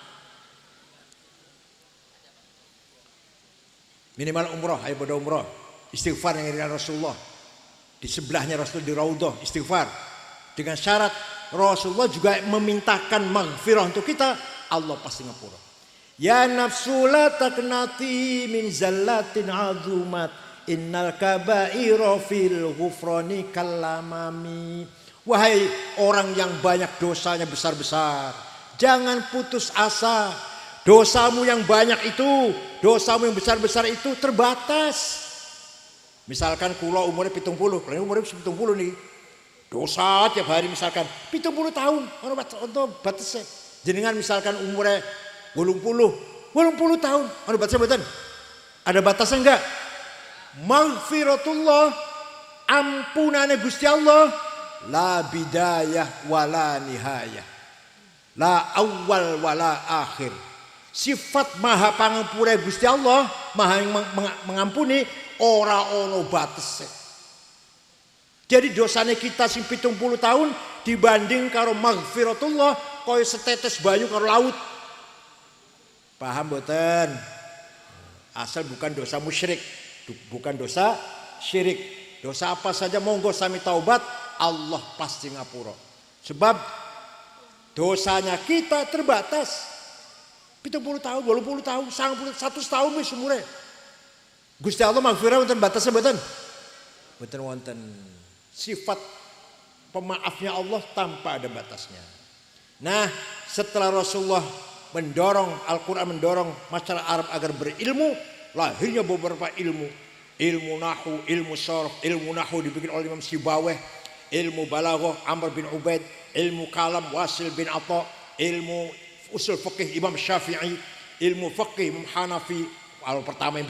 Minimal umroh, ayo pada umroh. Istighfar yang dari Rasulullah. Di sebelahnya Rasul di Raudhah istighfar. Dengan syarat Rasulullah juga memintakan maghfirah untuk kita, Allah pasti ngapura. Ya nafsu la taqnati min zallatin azumat, innal kaba'ira fil ghufrani kallamami. Wahai orang yang banyak dosanya besar-besar, jangan putus asa. Dosamu yang banyak itu, dosamu yang besar-besar itu terbatas. Misalkan kula umurnya 70, kalau umurnya 70 nih. Dosa tiap hari misalkan 70 tahun, ono batasnya. Jenengan misalkan umurnya 80 tahun, ono batasnya mboten? Ada batasnya enggak? Maghfiratullah, ampunane Gusti Allah, la bidayah wala nihayah. La awal wala akhir. Sifat maha pangampura Gusti Allah, maha mengampuni, ora ono batese. Jadi dosanya kita sing 70 tahun dibanding karo maghfiratullah koyo setetes banyu karo laut. Paham mboten? Asal bukan dosa musyrik, bukan dosa syirik. Dosa apa saja monggo sami taubat, Allah pasti ngapura. Sebab dosanya kita terbatas. 70 tahun, 80 tahun, 100 tahun wis umure. Gusti Allah maghfirah wonten batasnya mboten? Mboten wonten. Sifat pemaafnya Allah tanpa ada batasnya. Nah, setelah Rasulullah mendorong Al-Qur'an, mendorong masyarakat Arab agar berilmu, lahirnya beberapa ilmu. Ilmu nahwu, ilmu sharh, ilmu nahwu dibikin oleh Imam Sibawayh, ilmu balaghah Amr bin Ubaid, ilmu kalam Wasil bin Atha, ilmu usul fikih Imam Syafi'i, ilmu fikih Imam Hanafi. Yang pertama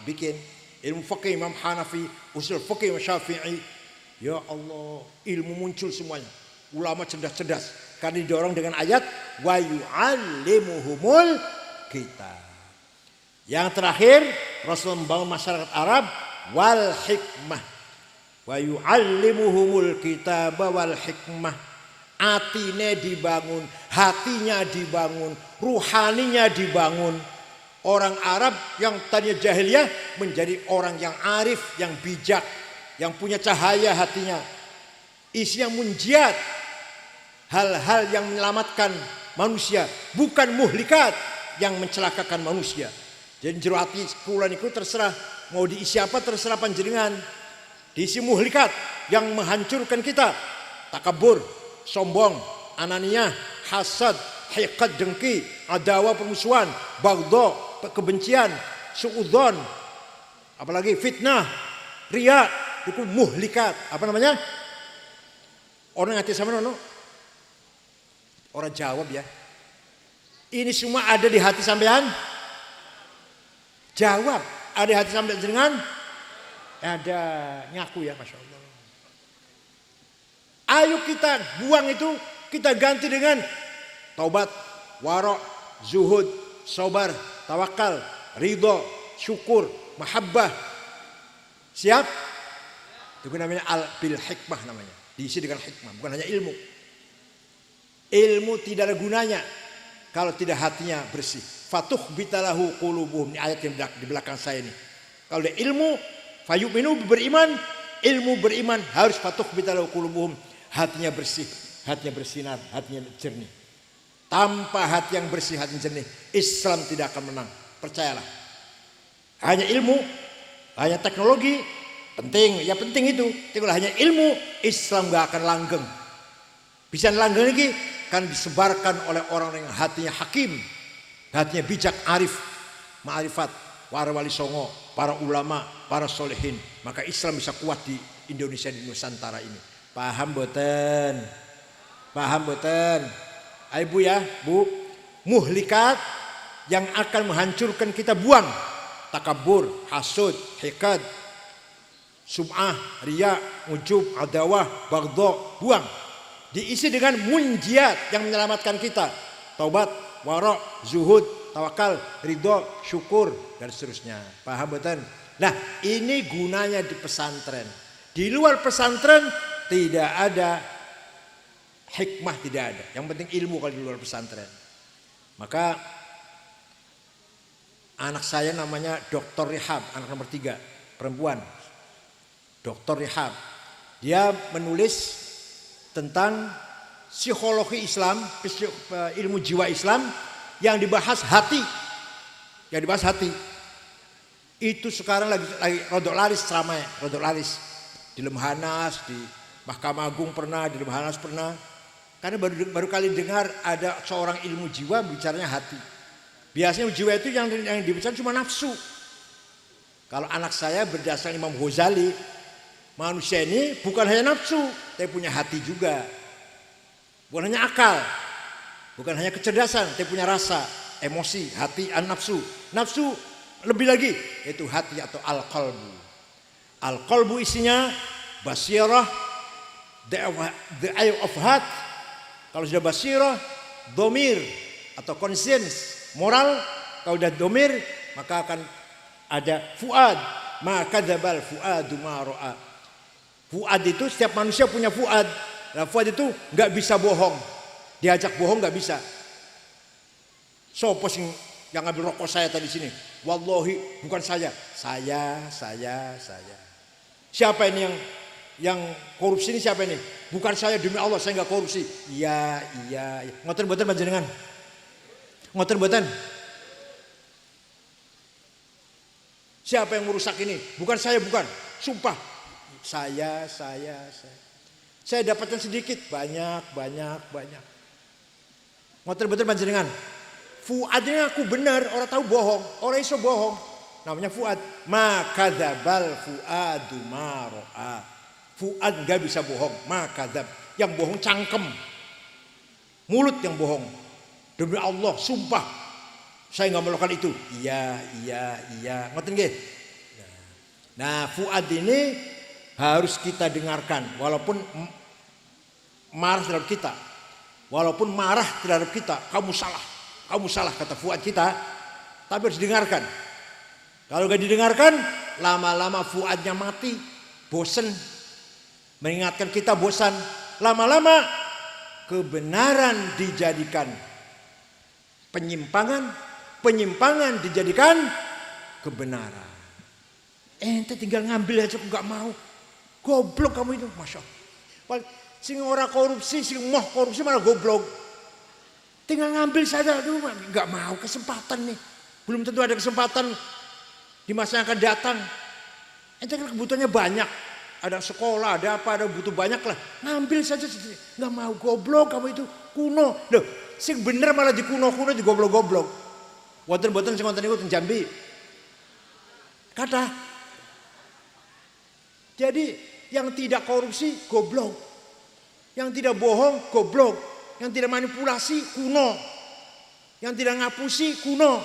bikin ilmu fikih Imam Hanafi, usul fikih Imam Syafi'i. Ya Allah, ilmu muncul semuanya. Ulama cerdas-cerdas karena didorong dengan ayat wa yu'allimuhumul kitab. Yang terakhir, Rasul membangun masyarakat Arab wal hikmah. Wa yu'allimuhumul kitab wal hikmah. Atine dibangun, hatinya dibangun, ruhaninya dibangun. Orang Arab yang tadinya jahiliyah menjadi orang yang arif, yang bijak, yang punya cahaya hatinya. Isinya munjiat, hal-hal yang menyelamatkan manusia, bukan muhlikat yang mencelakakan manusia. Jadi jero ati kula niku terserah mau diisi apa, terserah panjenengan. Diisi muhlikat yang menghancurkan kita, takabur, sombong, ananiyah, hasad, hiqad, dengki, adawa, permusuhan, baghdha, kebencian, suudzon, apalagi fitnah, riya, itu muhlikat. Apa namanya? Orang hati sama nono Orang jawab ya. Ini semua ada di hati sampean? Jawab. Ada di hati sampean jenengan? Ada, ngaku ya, Masya Allah. Ayo kita buang itu, kita ganti dengan taubat, warok, zuhud, sabar, tawakal, ridho, syukur, mahabbah. Siap? Itu namanya bil hikmah namanya. Diisi dengan hikmah, bukan hanya ilmu. Ilmu tidak ada gunanya kalau tidak hatinya bersih. Fatuh bitalahu qulubuhum. Ini ayat yang di belakang saya ini. Kalau ada ilmu, fayu'minu beriman, ilmu beriman harus fatuh bitalahu qulubuhum. Hatinya bersih, hatinya bersinar, hatinya jernih. Tanpa hati yang bersih, hati yang jernih, Islam tidak akan menang. Percayalah. Hanya ilmu, hanya teknologi, penting, ya penting itu. Kalau hanya ilmu, Islam gak akan langgeng. Bisa langgeng lagi, kan disebarkan oleh orang yang hatinya hakim, hatinya bijak, arif, ma'rifat, para wali songo, para ulama, para solehin. Maka Islam bisa kuat di Indonesia, di Nusantara ini. Paham boten? Paham boten? Ayo Bu ya, Bu. Muhlikat yang akan menghancurkan kita buang. Takabur, hasud, hikad, sum'ah, riya, ujub, adawah, bagdo, buang. Diisi dengan munjiat yang menyelamatkan kita. Taubat, warok, zuhud, tawakal, ridho, syukur, dan seterusnya. Paham betul? Nah, ini gunanya di pesantren. Di luar pesantren tidak ada hikmah, tidak ada. Yang penting ilmu kalau di luar pesantren. Maka anak saya namanya Dr. Rihab, anak nomor 3, perempuan. Dr. Rihab. Dia menulis tentang psikologi Islam, ilmu jiwa Islam yang dibahas hati. Yang dibahas hati. Itu sekarang lagi rodok laris ramai, rodok laris. Di Lemhanas, di Mahkamah Agung pernah, di Lemhanas pernah. Karena baru kali dengar ada seorang ilmu jiwa bicaranya hati. Biasanya jiwa itu yang dibicarakan cuma nafsu. Kalau anak saya berdasarkan Imam Ghazali, manusia ini bukan hanya nafsu, tapi punya hati juga. Bukan hanya akal, bukan hanya kecerdasan, tapi punya rasa, emosi, hati, nafsu. Nafsu lebih lagi, yaitu hati atau al-qalbu. Al-qalbu isinya basirah, the eye of heart. Kalau sudah basirah, domir atau conscience, moral. Kalau sudah domir, maka akan ada fuad. Maka dzabal fuadu ma ra'a. Fuad itu setiap manusia punya fuad. Nah, fuad itu nggak bisa bohong. Diajak bohong nggak bisa. Sopo sing yang ngambil rokok saya tadi sini? Wallahi bukan saya. Saya. Siapa ini yang korupsi ini siapa ini? Bukan saya, demi Allah saya nggak korupsi. Iya. Ngoten mboten panjenengan? Ngoten mboten? Siapa yang merusak ini? Bukan saya, bukan. Sumpah. Saya. Saya dapatkan sedikit, banyak. Ngoten mboten panjenengan? Fuadnya aku benar, orang tahu bohong, orang iso bohong. Namanya fuad. Maka dzabal fuadu ma ra'a. Fuad enggak bisa bohong, maka dzab. Yang bohong cangkem. Mulut yang bohong. Demi Allah, sumpah. Saya enggak melakukan itu. Iya. Ngoten nggih? Nah, fuad ini harus kita dengarkan walaupun marah terhadap kita. Walaupun marah terhadap kita, kamu salah kata fuad kita, tapi harus didengarkan. Kalau gak didengarkan, lama-lama fuadnya mati, bosan, mengingatkan kita bosan. Lama-lama kebenaran dijadikan penyimpangan dijadikan kebenaran. Ente tinggal ngambil aja, aku gak mau. Goblok kamu itu, masya Allah. Sing ora korupsi, sing moh korupsi malah goblok. Tinggal ngambil saja, aduh gak mau, kesempatan nih. Belum tentu ada kesempatan di masa yang akan datang. Ente kan kebutuhannya banyak. Ada sekolah, ada apa, ada butuh banyak lah. Ngambil saja, gak mau, goblok kamu itu, kuno. Loh, sing bener malah di kuno-kuno, di goblok-goblok. Wonten-wonten sing wonten niku teng Jambi. Kata. Jadi yang tidak korupsi goblok. Yang tidak bohong goblok. yang tidak manipulasi kuno. Yang tidak ngapusi kuno.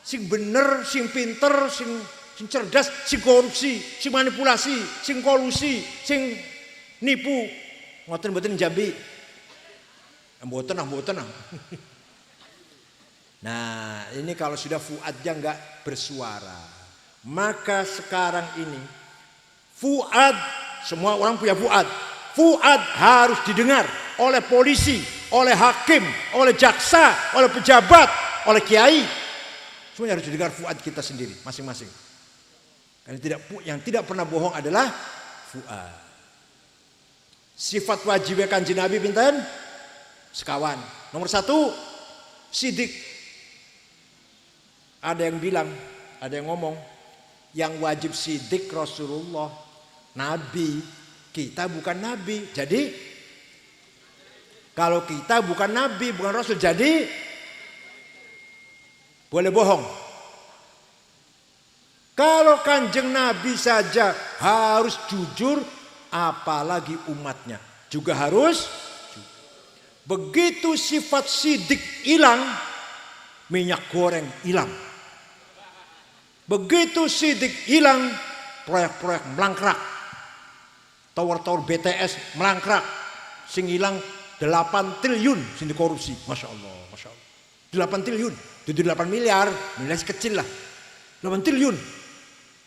Sing bener, sing pinter, sing cerdas, sing korupsi, sing manipulasi, sing kolusi, sing nipu. Ngoten-ngoten Jambi. Mboten. Nah, ini kalau sudah fuadnya enggak bersuara. Maka sekarang ini fuad, semua orang punya fuad. Fuad harus didengar oleh polisi, oleh hakim, oleh jaksa, oleh pejabat, oleh kiai. Semuanya harus didengar fuad kita sendiri, masing-masing. Karena yang tidak pernah bohong adalah fuad. Sifat wajibnya Kanjeng Nabi pinten? Sekawan. Nomor 1, sidik. Ada yang bilang, ada yang ngomong, yang wajib sidik Rasulullah, Nabi. Kita bukan Nabi. Jadi kalau kita bukan Nabi, bukan Rasul, jadi boleh bohong. Kalau Kanjeng Nabi saja harus jujur, apalagi umatnya juga harus. Begitu sifat sidik hilang, minyak goreng hilang. Begitu sidik hilang, proyek-proyek melangkrak. Tower-tower BTS melangkrak. Sing hilang 8 triliun sing dikorupsi. Masya Allah, Masya Allah. 8 triliun. Itu 8 miliar, nilai kecil lah. 8 triliun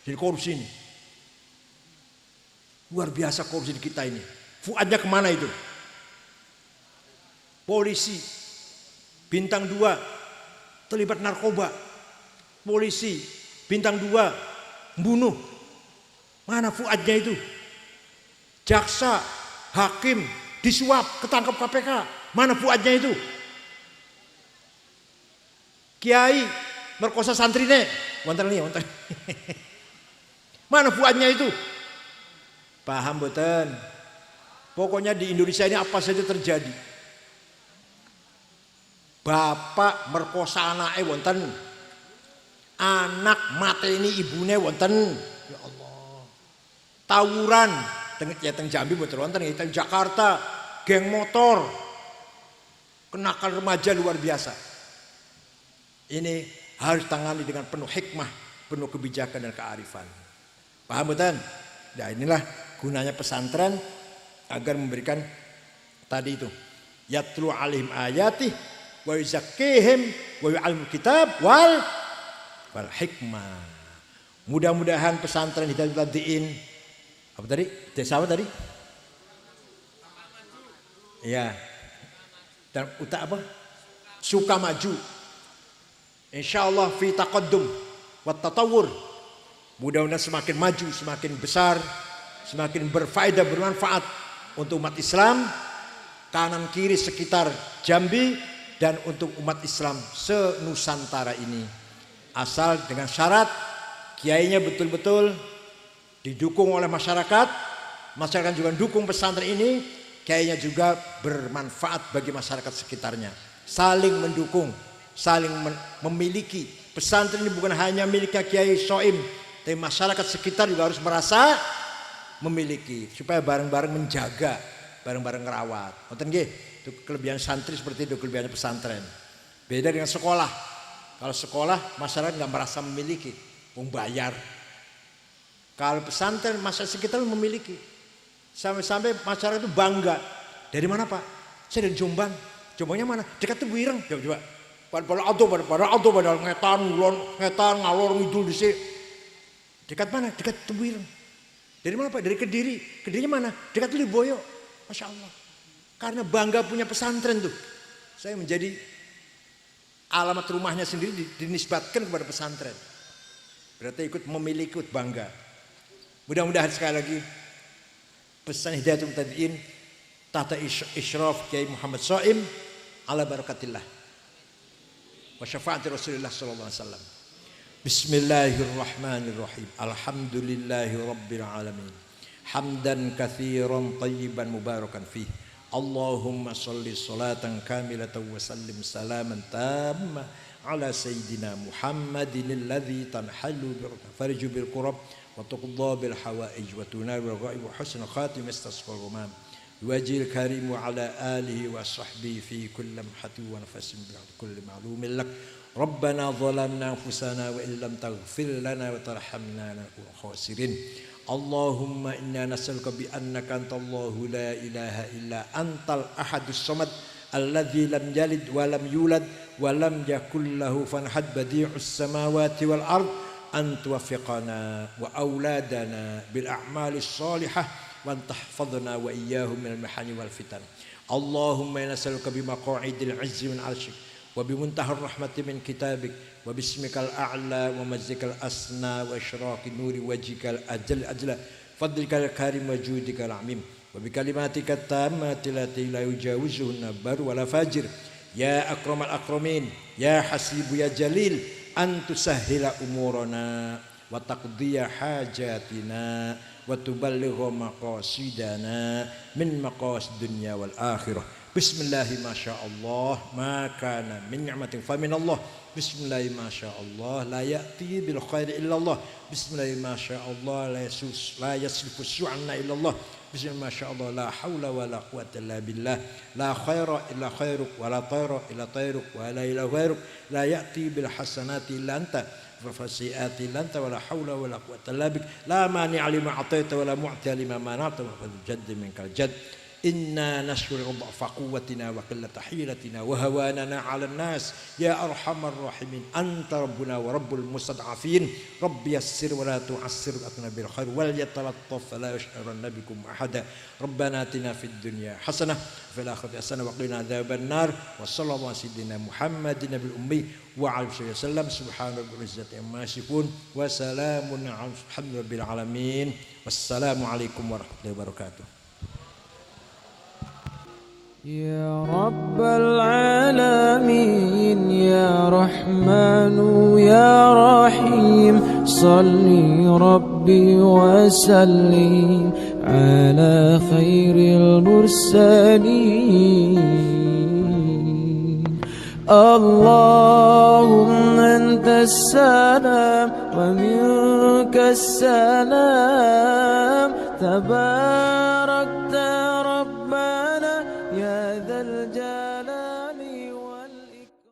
sing dikorupsi ini. Luar biasa korupsi di kita ini. Fuadnya kemana itu? Polisi bintang 2 terlibat narkoba. Polisi bintang 2 membunuh. Mana fuadnya itu? Jaksa, hakim disuap, ketangkap KPK. Mana fuadnya itu? Kiai merkosa santrine. Wonten. Mana fuadnya itu? Paham boten? Pokoknya di Indonesia ini apa saja terjadi. Bapak merkosa anaknya wonten. Anak mateni ibune wonten. Ya Allah. Tawuran teng Jambi mboten wonten, teng Jakarta geng motor. Kenakalan remaja luar biasa. Ini harus tangani dengan penuh hikmah, penuh kebijakan dan kearifan. Paham betul? Nah, inilah gunanya pesantren agar memberikan tadi itu. Yatlu alaihim ayatih wa yuzakkihim wa yu'allimul kitab wal hikmah. Mudah-mudahan pesantren Hidayatul apa tadi? Desa apa tadi? Ya. Dan apa? Suka maju. Insyaallah fi taqaddum wa tatawur. Mudah-mudahan semakin maju, semakin besar, semakin berfaedah, bermanfaat untuk umat Islam kanan kiri sekitar Jambi dan untuk umat Islam se-Nusantara ini. Asal dengan syarat kiainya betul-betul didukung oleh masyarakat, masyarakat juga dukung pesantren ini, kiainya juga bermanfaat bagi masyarakat sekitarnya. Saling mendukung, saling memiliki. Pesantren ini bukan hanya miliknya Kiai Soim, tapi masyarakat sekitar juga harus merasa memiliki, supaya bareng-bareng menjaga, bareng-bareng ngerawat. Ngoten nggih, itu kelebihan santri seperti itu, kelebihannya pesantren. Beda dengan sekolah. Kalau sekolah masyarakat nggak merasa memiliki, bayar. Kalau pesantren masyarakat sekitar memiliki. Sampai-sampai masyarakat itu bangga. Dari mana Pak? Saya dari Jombang. Jombangnya mana? Dekat tuh Buireng. Coba. Pada ngetan ngalor ngidul di sini. Dekat mana? Dekat tuh Buireng. Dari mana Pak? Dari Kediri. Kedirinya mana? Dekat tuh Liboyo. Masya Allah. Karena bangga punya pesantren tuh. Saya menjadi alamat rumahnya sendiri dinisbatkan kepada pesantren. Berarti ikut memiliki, ikut bangga. Mudah-mudahan sekali lagi pesan Hidayatul Mubtadi'in tahta isyraf Kiai Muhammad Soim ala barakatillah wa syafaati Rasulullah sallallahu alaihi wasallam. Bismillahirrahmanirrahim. Alhamdulillahi rabbil alamin. Hamdan katsiran tayyiban mubarakan fih. Allahumma shalli salatan kamilatan wa sallim salaman tamma ala sayyidina Muhammadin alladzi tanhalu farju bil qurab wa tuqda bil hawaij wa tunal bil ghaib wa husnul khatim istasqal rumam wajil karim wa ala alihi wa sahbihi fi kulli lamhati wa nafasin bi kulli ma'lumin lak. Rabbana zalamna anfusana wa illam taghfir lana wa tarhamna lanakunanna khasirin. Allahumma inna nas'aluka bi annaka antallahu la ilaha illa antal ahadus samad alladzi lam yalid wa lam yulad wa lam yakul lahu kufuwan ahad badi'us samawati wal ard an tuwaffiqana wa auladana bil a'malis salihah wa tahfadhna wa iyyahum minal mahani wal fitan. Allahumma inna nas'aluka bi maq'idil 'izzi min 'arsyik wa bi muntahar rahmati min kitabik wa bismikal a'la wa majzikal asna wa isyraqi nuri wajhikal ajla fadlikal karim wa judikal amim wa bi kalimatika tammati lati la yujawizuhunna bar wala fajir ya akramal akramin ya hasibu ya jalil an tusahhila umurana wa taqdiya hajatina wa tuballigha maqasidana min maqasid dunya wal akhirah. Bismillahi masyaallah ma kana min ni'matin fa min Allah. Bismillahi masyaallah la ya'ti bil khairi illa Allah. Bismillahi masyaallah la yasrifu su'anna illa Allah. Bismillahi masyaallah la haula wa la quwwata illa billah. La khaira illa khairuk wa la tayra illa tayruk wa la ilaha ghairuk. La ya'ti bil hasanati illa anta wa fasi'ati illa anta wa la haula wa la quwwata illa bik. La mani'a lima ataita wa la mu'tiya lima mana'ta wa fadl jaddi minkal jadd. Inna nashkuru dha'fa quwwatina wa qillata hilatina wa hawanana 'alan nas ya arhamar rahimin anta rabbuna wa rabbul mustad'afin rabbi yassir wa la tu'assir atna bil khair wal yatalattaf la yash'uranna bikum ahada rabbana atina fid dunya hasanah fil akhirati hasanah wa qina adzaban nar wa sallallahu ala sayyidina muhammadin nabil ummi wa alihi wasallam subhana rabbil izzati amma yasifun wa salamun alhamdulillahi rabbil alamin wassalamu alaikum warahmatullahi wabarakatuh. يا رب العالمين يا رحمن يا رحيم صل ربي وسلم على خير المرسلين. اللهم أنت السلام ومنك السلام تبارك